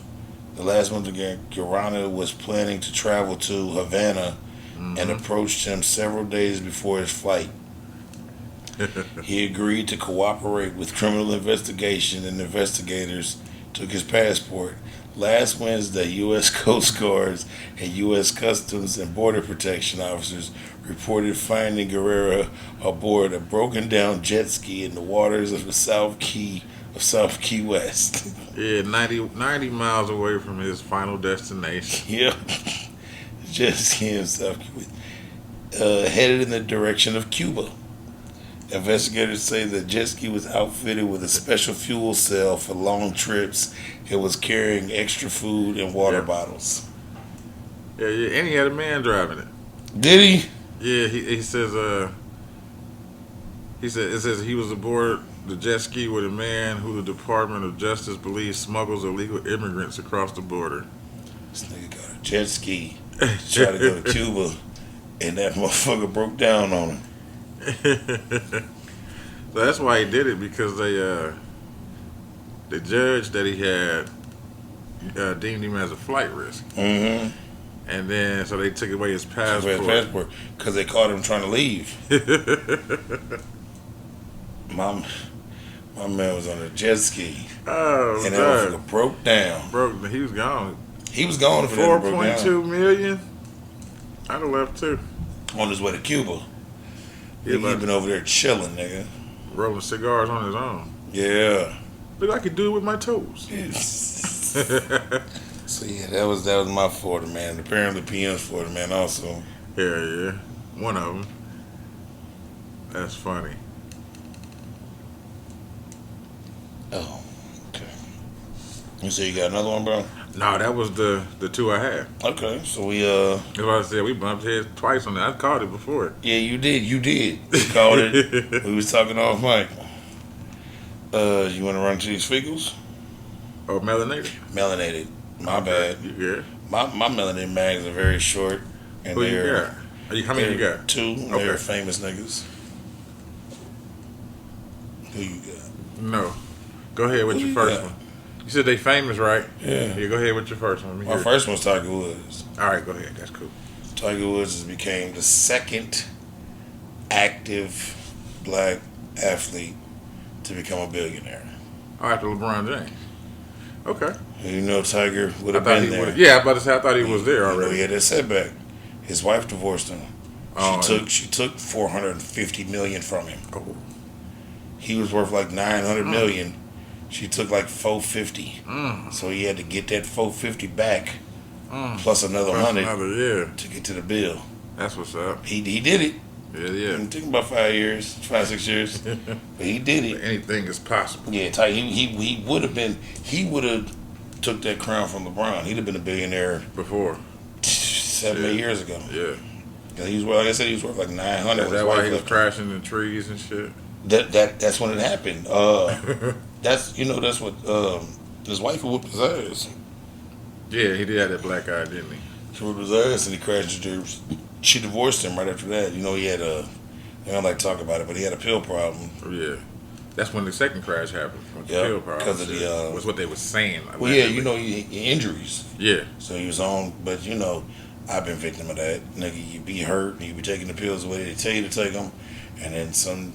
Guevara was planning to travel to Havana and approached him several days before his flight. He agreed to cooperate with criminal investigation, and investigators took his passport. Last Wednesday, U.S. Coast Guards and U.S. Customs and Border Protection officers reported finding Guevara aboard a broken-down jet ski in the waters of the South Key West. Yeah, 90 miles away from his final destination. Yep. Jet ski in South Key West. Headed in the direction of Cuba. Investigators say the jet ski was outfitted with a special fuel cell for long trips. It was carrying extra food and water bottles. Yeah, and he had a man driving it. Did he? Yeah, he says it says he was aboard the jet ski with a man who the Department of Justice believes smuggles illegal immigrants across the border. This nigga got a jet ski, tried to go to Cuba, and that motherfucker broke down on him. So that's why he did it, because the judge that he had deemed him as a flight risk. Mm-hmm. And then, so they took away his Passport, because they caught him trying to leave. My man was on a jet ski. Oh, and that motherfucker broke down. He was gone. He was gone for 4.2 million. I'd have left too. On his way to Cuba. Yeah, He's been over there chilling, nigga. Rolling cigars on his own. Yeah. Look, I could do it with my toes. So yeah, that was my Florida man. Apparently PM's Florida man also. Yeah. One of them. That's funny. Oh, okay. You say you got another one, bro? No, that was the two I had. Okay, so we That's what I said. We bumped heads twice on that. I called it before. Yeah, you did. You called it. We was talking off mic. You want to run to these figures? Oh, melanated. Melanated. My bad. Yeah. My melanated mags are very short, and Who you got? How many you got? 2. Okay. They're famous niggas. Who you got? No. Go ahead with your first one. You said they famous, right? Yeah. Go ahead with your first one. My first one's Tiger Woods. All right, go ahead. That's cool. Tiger Woods has became the second active black athlete to become a billionaire. Oh, after LeBron James. Okay. You know, Tiger would have been there. Yeah, I was about to say, I thought he was there already. He had that setback. His wife divorced him. Oh, She took $450 million from him. Oh. He was worth like $900 million. She took like $450. So he had to get that $450 back, plus another $100 to get to the bill. That's what's up. He did it. Yeah. It took him about 5 6 years, but he did it. Anything is possible. Yeah, Tiger. He would have took that crown from LeBron. He'd have been a billionaire before 7 8 years ago. Yeah. He was, like I said, he was worth like 900. Is that why he was crashing in trees and shit? That's when it happened. That's what his wife whooped his ass. Yeah, he did have that black eye, didn't he? She whooped his ass and he crashed into her. She divorced him right after that. He had I don't like to talk about it, but he had a pill problem. Yeah. That's when the second crash happened. The pill problem. Because of the was what they were saying. Well, yeah, injuries. Yeah. So he was on, but I've been victim of that. Nigga, you be hurt and you be taking the pills the way they tell you to take them, and then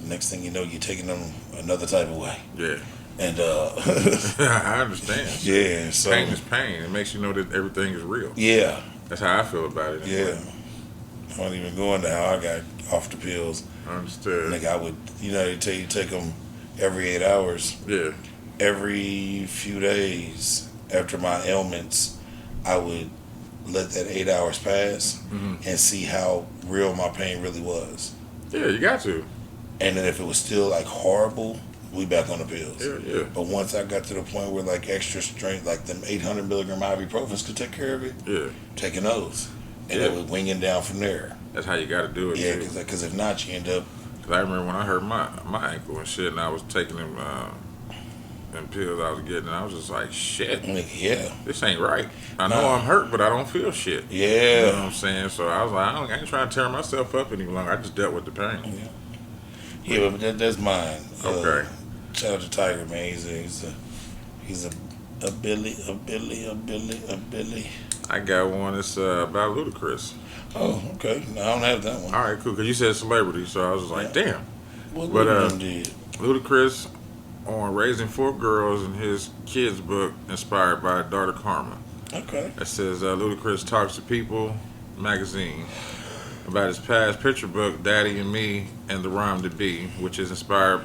next thing you know, you're taking them another type of way. Yeah. And I understand. Yeah. So pain is pain. It makes you know that everything is real. Yeah. That's how I feel about it. Anyway. Yeah. I won't even go into how I got off the pills. I understood. Nigga, I would, they tell you to take them every 8 hours. Yeah. Every few days after my ailments, I would let that 8 hours pass and see how real my pain really was. Yeah, you got to. And then if it was still like horrible, we back on the pills. Yeah. But once I got to the point where like extra strength, like them 800 milligram ibuprofens could take care of it, taking those. And it was winging down from there. That's how you got to do it. Yeah, because if not, you end up. Because I remember when I hurt my ankle and shit, and I was taking them pills I was getting, and I was just like, shit. Yeah. This ain't right. I know I'm hurt, but I don't feel shit. Yeah. You know what I'm saying? So I was like, I ain't trying to tear myself up any longer. I just dealt with the pain. Yeah, but that's mine. Okay. Shout out to Tiger, man. He's a Billy. I got one that's about Ludacris. Oh, okay. No, I don't have that one. All right, cool. Because you said celebrity, so I was just like, damn. What did? Ludacris on raising 4 girls in his kids' book, inspired by daughter Karma. Okay. It says Ludacris talks to People magazine about his past picture book, Daddy and Me and the Rhyme to Be, which is inspired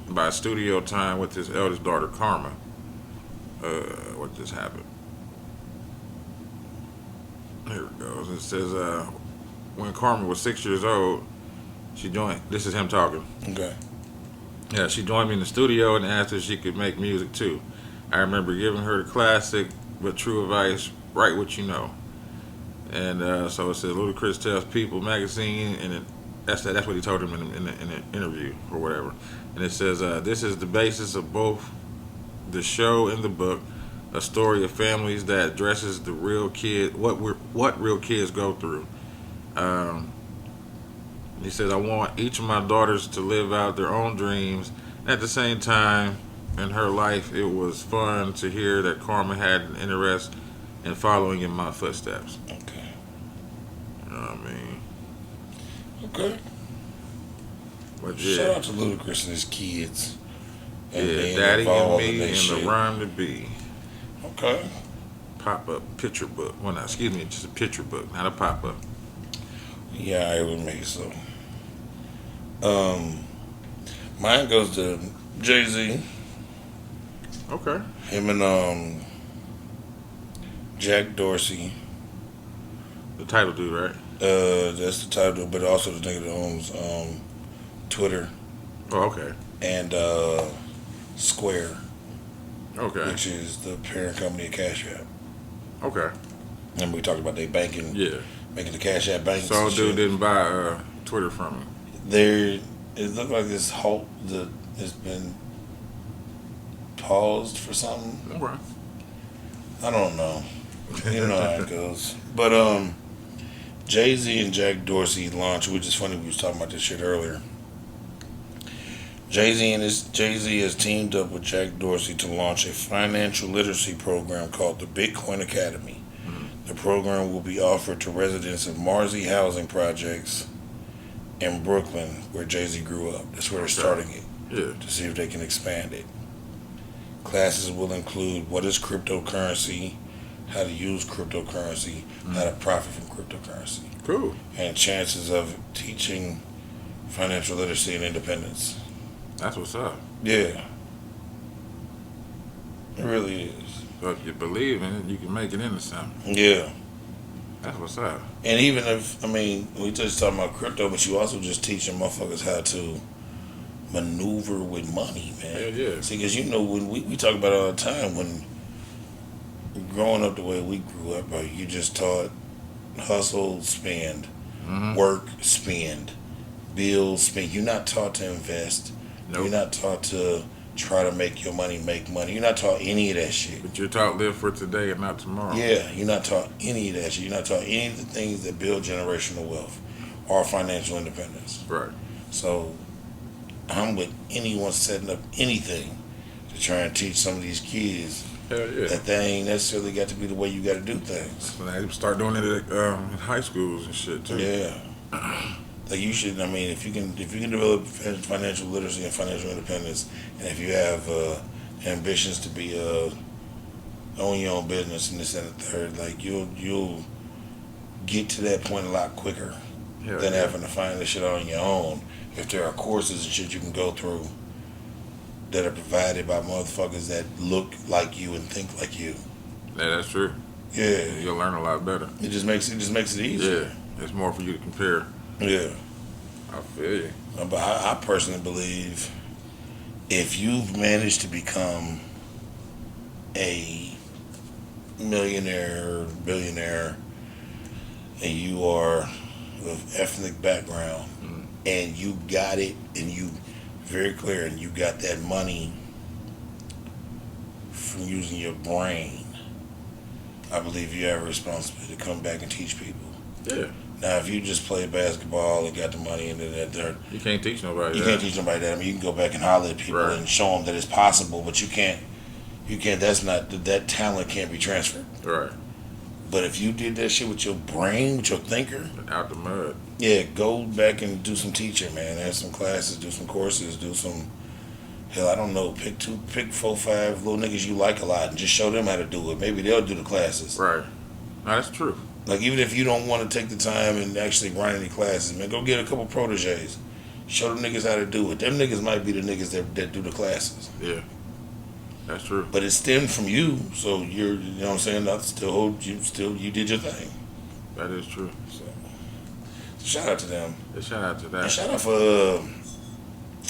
by studio time with his eldest daughter Karma. What just happened? Here it goes. It says, when Karma was 6 years old, she joined. This is him talking. Okay. Yeah, she joined me in the studio and asked if she could make music too. I remember giving her the classic but true advice: write what you know. And so it says Ludacris tells People magazine, and that's what he told him in the interview or whatever. And it says this is the basis of both the show and the book. A story of families that addresses the real kid, what real kids go through. He says, I want each of my daughters to live out their own dreams. At the same time, in her life, it was fun to hear that Karma had an interest in following in my footsteps. Okay. You know what I mean? Okay. But Shout out to Ludacris and his kids. And being Daddy and involved in Me that and shit. the Rhyme to Be. Okay. Pop-up picture book. Well, no, excuse me, just a picture book, not a pop-up. Yeah, I would make so. Mine goes to Jay-Z. Okay. Him and Jack Dorsey. The title dude, right? That's the title, but also the nigga that owns Twitter Oh, okay. and Square, Okay. which is the parent company of Cash App. Okay. Remember we talked about they banking, Yeah. making the Cash App banks. So and dude shit. didn't buy Twitter from him. There, it looked like this halt that has been paused for something. Okay. I don't know. You know how it goes. But Jay-Z and Jack Dorsey launched, which is funny, we was talking about this shit earlier. Jay-Z has teamed up with Jack Dorsey to launch a financial literacy program called the Bitcoin Academy. Mm-hmm. The program will be offered to residents of Marzi housing projects in Brooklyn, where Jay-Z grew up. That's where they're starting it. Yeah. To see if they can expand it. Classes will include what is cryptocurrency, how to use cryptocurrency, how to profit from cryptocurrency. Cool. And chances of teaching financial literacy and independence. That's what's up. Yeah. It really is. So if you believe in it, you can make it into something. Yeah. That's what's up. And even if, we just talking about crypto, but you also just teaching motherfuckers how to maneuver with money, man. Hell yeah. See, because when we talk about it all the time, when growing up the way we grew up, you just taught hustle, spend, work, spend, build, spend. You're not taught to invest. Nope. You're not taught to try to make your money make money. You're not taught any of that shit. But you're taught live for today and not tomorrow. Yeah, you're not taught any of that shit. You're not taught any of the things that build generational wealth or financial independence. Right. So I'm with anyone setting up anything to try and teach some of these kids that they ain't necessarily got to be the way you got to do things. So they start doing it at in high schools and shit too. Yeah. Like you should. If you can develop financial literacy and financial independence, and if you have ambitions to be own your own business and this and the third, like you'll get to that point a lot quicker than having to find this shit on your own. If there are courses and shit you can go through that are provided by motherfuckers that look like you and think like you. Yeah, that's true. Yeah. You'll learn a lot better. It just makes it easier. Yeah. It's more for you to compare. Yeah. I feel you. But I personally believe if you've managed to become a millionaire or billionaire and you are of ethnic background and you got it and you very clear and you got that money from using your brain, I believe you have a responsibility to come back and teach people. Yeah. Now, if you just play basketball and got the money and that, you can't teach nobody. You can't teach nobody that. You can go back and holler at people and show them that it's possible, but you can't. That's not that talent can't be transferred. Right. But if you did that shit with your brain, with your thinker, out the mud. Yeah, go back and do some teaching, man. Have some classes, do some courses, do some. Hell, I don't know. Pick 4, 5 little niggas you like a lot and just show them how to do it. Maybe they'll do the classes. Right. No, that's true. Like, even if you don't want to take the time and actually run any classes, man, go get a couple proteges. Show them niggas how to do it. Them niggas might be the niggas that do the classes. Yeah. That's true. But it stemmed from you, so you know what I'm saying? You did your thing. That is true. So shout out to them. Yeah, shout out to that. And shout out for,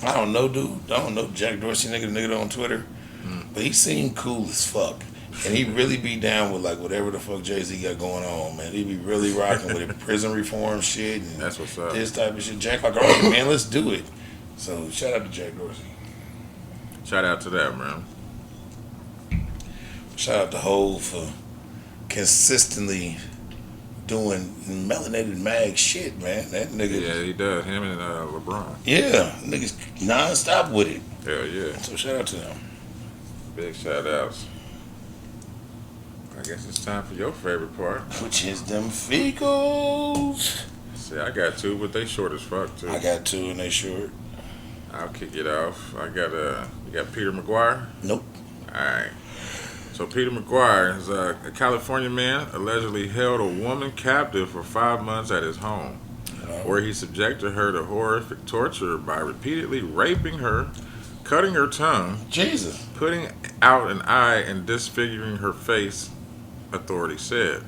I don't know, dude. I don't know Jack Dorsey, the nigga on Twitter. But he seemed cool as fuck. And he really be down with like whatever the fuck Jay-Z got going on, man. He be really rocking with it, prison reform shit and that's what's up. This type of shit. Jack like, all right, man, let's do it. So shout out to Jack Dorsey. Shout out to that, man. Shout out to Hov for consistently doing melanated mag shit, man. That nigga. Yeah, he does. Him and Lebron. Yeah, niggas non-stop with it. Hell yeah. So shout out to them. Big shout outs. I guess it's time for your favorite part. Which is them fecals. See, I got two, but they short as fuck too. I got two and they short. I'll kick it off. I got you got Peter McGuire? Nope. Alright. So Peter McGuire is a California man allegedly held a woman captive for 5 months at his home, where he subjected her to horrific torture by repeatedly raping her, cutting her tongue, Jesus, putting out an eye, and disfiguring her face, authorities said.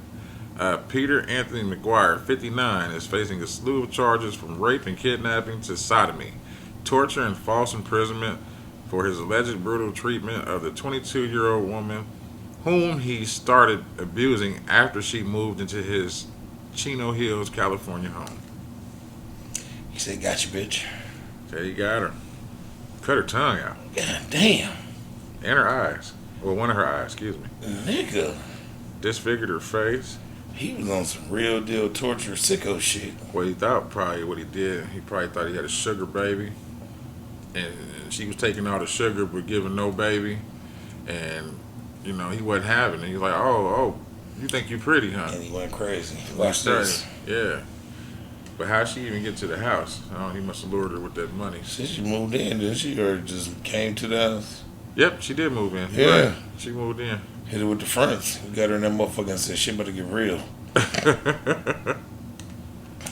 Peter Anthony McGuire, 59, is facing a slew of charges from rape and kidnapping to sodomy, torture, and false imprisonment for his alleged brutal treatment of the 22-year-old woman whom he started abusing after she moved into his Chino Hills, California home. he said, "Got you, bitch." So he got her. Cut her tongue out. God damn, And her eyes. Well, one of her eyes, excuse me. nigga. Disfigured her face. He was on some real deal torture sicko shit. Well, he thought probably what he did, he probably thought he had a sugar baby. And she was taking all the sugar but giving no baby. And, you know, he wasn't having it. He was like, oh, you think you pretty, huh? And he went crazy. Watch this. Yeah. But how'd she even get to the house? Oh, he must have lured her with that money. Since she moved in, didn't she? Or just came to the house? Yep, she did move in. Yeah. Right. She moved in. Hit her with the fronts. We got her in that motherfucker and said, shit better get real.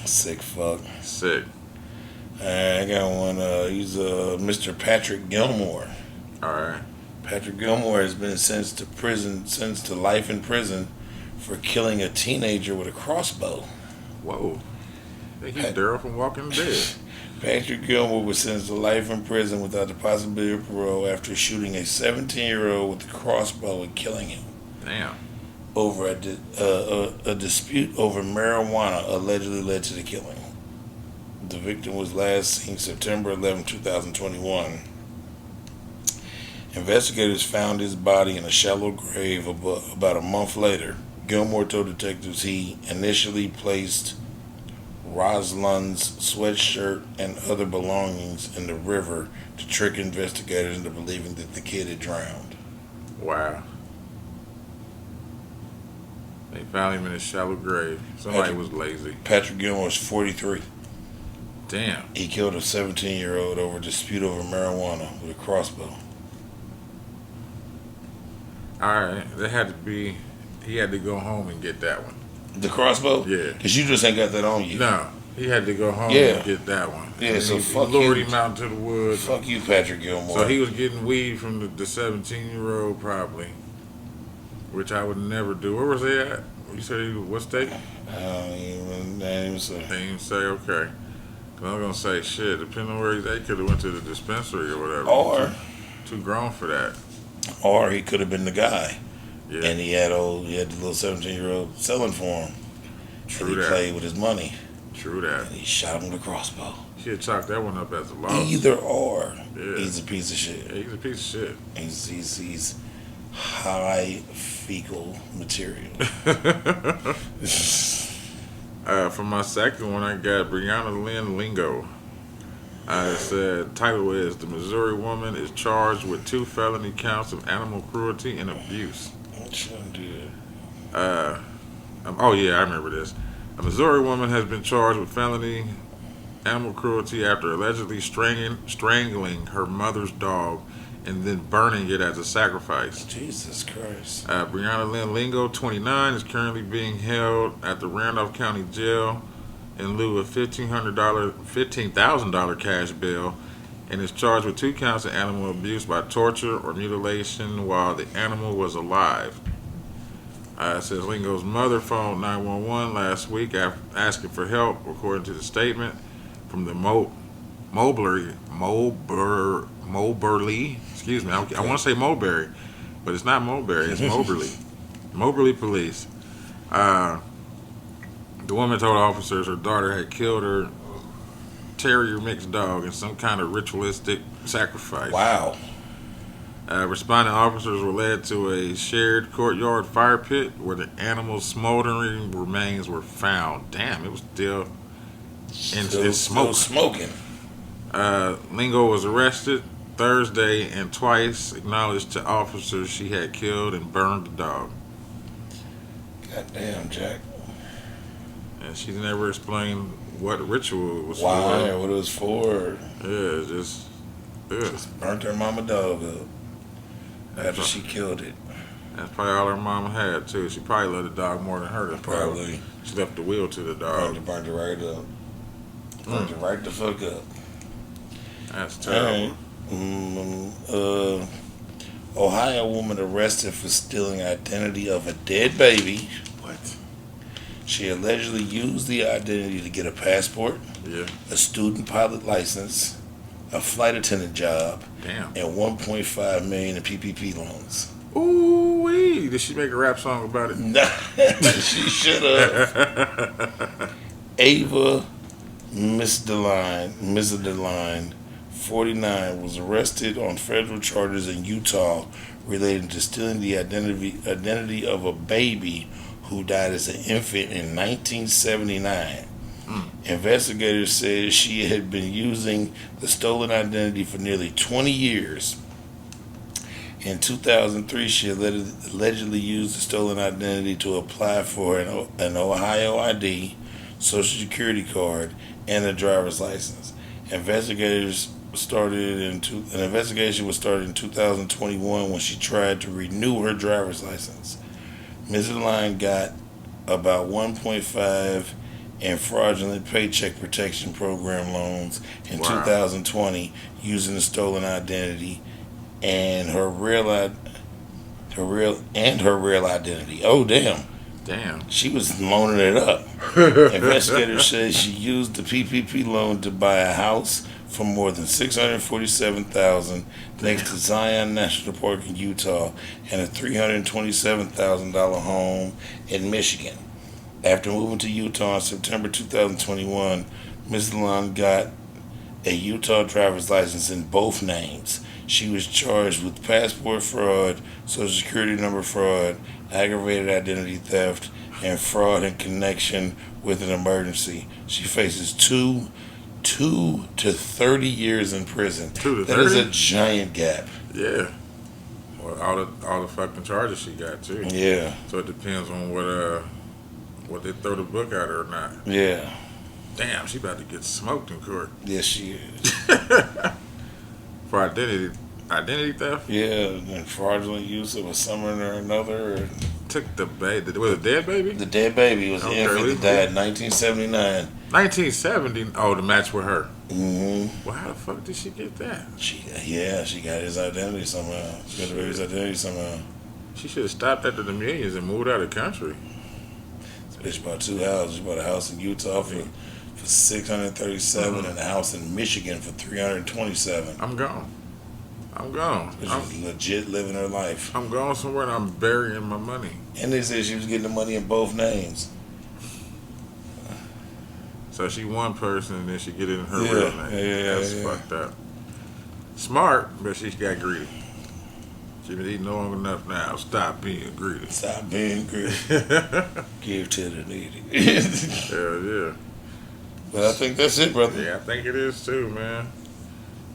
Sick fuck. Sick. I got one. He's Mr. Patrick Gilmore. All right. Patrick Gilmore has been sentenced to life in prison for killing a teenager with a crossbow. Whoa. I think he's Daryl from Walking Dead. Patrick Gilmore was sentenced to life in prison without the possibility of parole after shooting a 17-year-old with a crossbow and killing him. Damn. Over a dispute over marijuana allegedly led to the killing. The victim was last seen September 11, 2021. Investigators found his body in a shallow grave about a month later. Gilmore told detectives he initially placed Roslund's sweatshirt and other belongings in the river to trick investigators into believing that the kid had drowned. Wow. They found him in a shallow grave. Somebody was lazy. Patrick Gilmore was 43. Damn. He killed a 17-year-old over a dispute over marijuana with a crossbow. Alright. He had to go home and get that one. The crossbow? Yeah. Because you just ain't got that on you. No. He had to go home Yeah. and get that one. Yeah, And so he fuck lured you. him out to the woods. Fuck you, Patrick Gilmore. So he was getting weed from the 17-year-old probably. Which I would never do. Where was he at? You said he was what state? I don't even say. They didn't say, okay. 'Cause I'm going to say, shit, depending on where he's at, he could have went to the dispensary or whatever. Or Too grown for that. he could have been the guy. Yeah. And he had the little 17-year-old selling for him. True and he that. played with his money. True that. And he shot him with a crossbow. He had chalked that one up as a loss. Either or. Yeah. He's a piece of shit. Yeah, he's a piece of shit. He's high fecal material. For my second one, I got Breonna Lynn Lingo. I said, title is, the Missouri woman is charged with 2 felony counts of animal cruelty and abuse. Shouldn't do Oh yeah, I remember this. A Missouri woman has been charged with felony animal cruelty after allegedly strangling her mother's dog and then burning it as a sacrifice. Jesus Christ. Breonna Lynn Lingo, 29, is currently being held at the Randolph County Jail in lieu of $15,000 cash bail and is charged with 2 counts of animal abuse by torture or mutilation while the animal was alive. It says Lingo's mother phoned 911 last week asking for help, according to the statement from the Moberly, excuse me, I want to say Mulberry, but it's not Mulberry, it's Moberly. Moberly police. The woman told officers her daughter had killed her terrier mixed dog in some kind of ritualistic sacrifice. Wow. Responding officers were led to a shared courtyard fire pit where the animal's smoldering remains were found. Damn, it was still in smoke. Still smoking. Lingo was arrested Thursday and twice acknowledged to officers she had killed and burned the dog. Goddamn, Jack. And she never explained what ritual it was Why for. or what it was for. Yeah, just Burnt her mama dog up after she killed it. That's probably all her mama had too. She probably loved the dog more than her. Probably. She left the will to the dog. Burnt it right up. Burnt it right the fuck up. That's terrible. Ohio woman arrested for stealing identity of a dead baby. What? She allegedly used the identity to get a passport, a student pilot license, a flight attendant job, and $1.5 million in PPP loans. Ooh wee! Did she make a rap song about it? Nah, she should have. Ava Misdeline, 49, was arrested on federal charges in Utah relating to stealing the identity of a baby who died as an infant in 1979. Investigators said she had been using the stolen identity for nearly 20 years. In 2003, she allegedly used the stolen identity to apply for an Ohio ID, Social Security card, and a driver's license. An investigation was started in 2021 when she tried to renew her driver's license. Ms. Line got about 1.5 in fraudulent Paycheck Protection Program loans in 2020 using the stolen identity and her real identity. Oh damn. She was loaning it up. Investigators said she used the PPP loan to buy a house for more than $647,000 next to Zion National Park in Utah and a $327,000 home in Michigan. After moving to Utah in September 2021, Ms. Long got a Utah driver's license in both names. She was charged with passport fraud, social security number fraud, aggravated identity theft, and fraud in connection with an emergency. She faces 2 to 30 years in prison. 2 to 30? That is a giant gap. Yeah. Well, all the fucking charges she got too. Yeah. So it depends on what they throw the book at her or not. Yeah. Damn, she about to get smoked in court. Yes, she is. For identity theft? Yeah, and fraudulent use of a summon or another. Took the baby. Was it a dead baby? The dead baby was an infant that died in 1979. 1970? Oh, to match with her. Mm-hmm. Well, how the fuck did she get that? She got his identity somehow. She got the baby's identity somehow. She should have stopped at the Millions and moved out of the country. This bitch bought 2 houses. She bought a house in Utah for $637 and a house in Michigan for $327. I'm gone. She's legit living her life. I'm going somewhere and I'm burying my money. And they said she was getting the money in both names. So she one person and then she get it in her real name. That's fucked up. Smart, but she got greedy. She been eating long enough now. Stop being greedy. Stop being greedy. Give to the needy. Hell yeah. But I think that's it, brother. Yeah, I think it is too, man.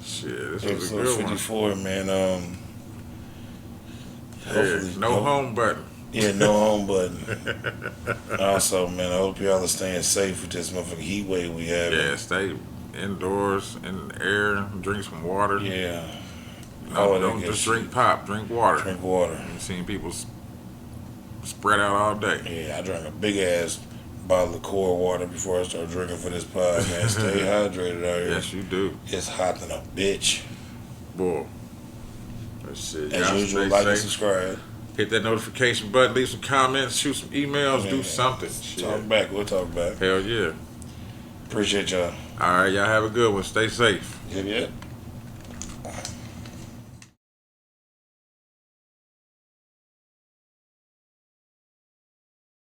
Shit, this was a good 54, one. Man. Hopefully, no home button. Yeah, no home button. Also, man, I hope y'all are staying safe with this motherfucking heat wave we have. Yeah, stay indoors in the air. Drink some water. Yeah. No, don't just drink pop. Drink water. Drink water. I've seen people spread out all day. Yeah, I drank a big ass bottle of core water before I start drinking for this pod, man. Stay hydrated out here. Yes, you do. It's hot than a bitch. Boy. Shit. As usual, like and subscribe. Hit that notification button. Leave some comments. Shoot some emails. Do something. Shit. Talk back. We'll talk back. Hell yeah. Appreciate y'all. All right, y'all have a good one. Stay safe. Yep.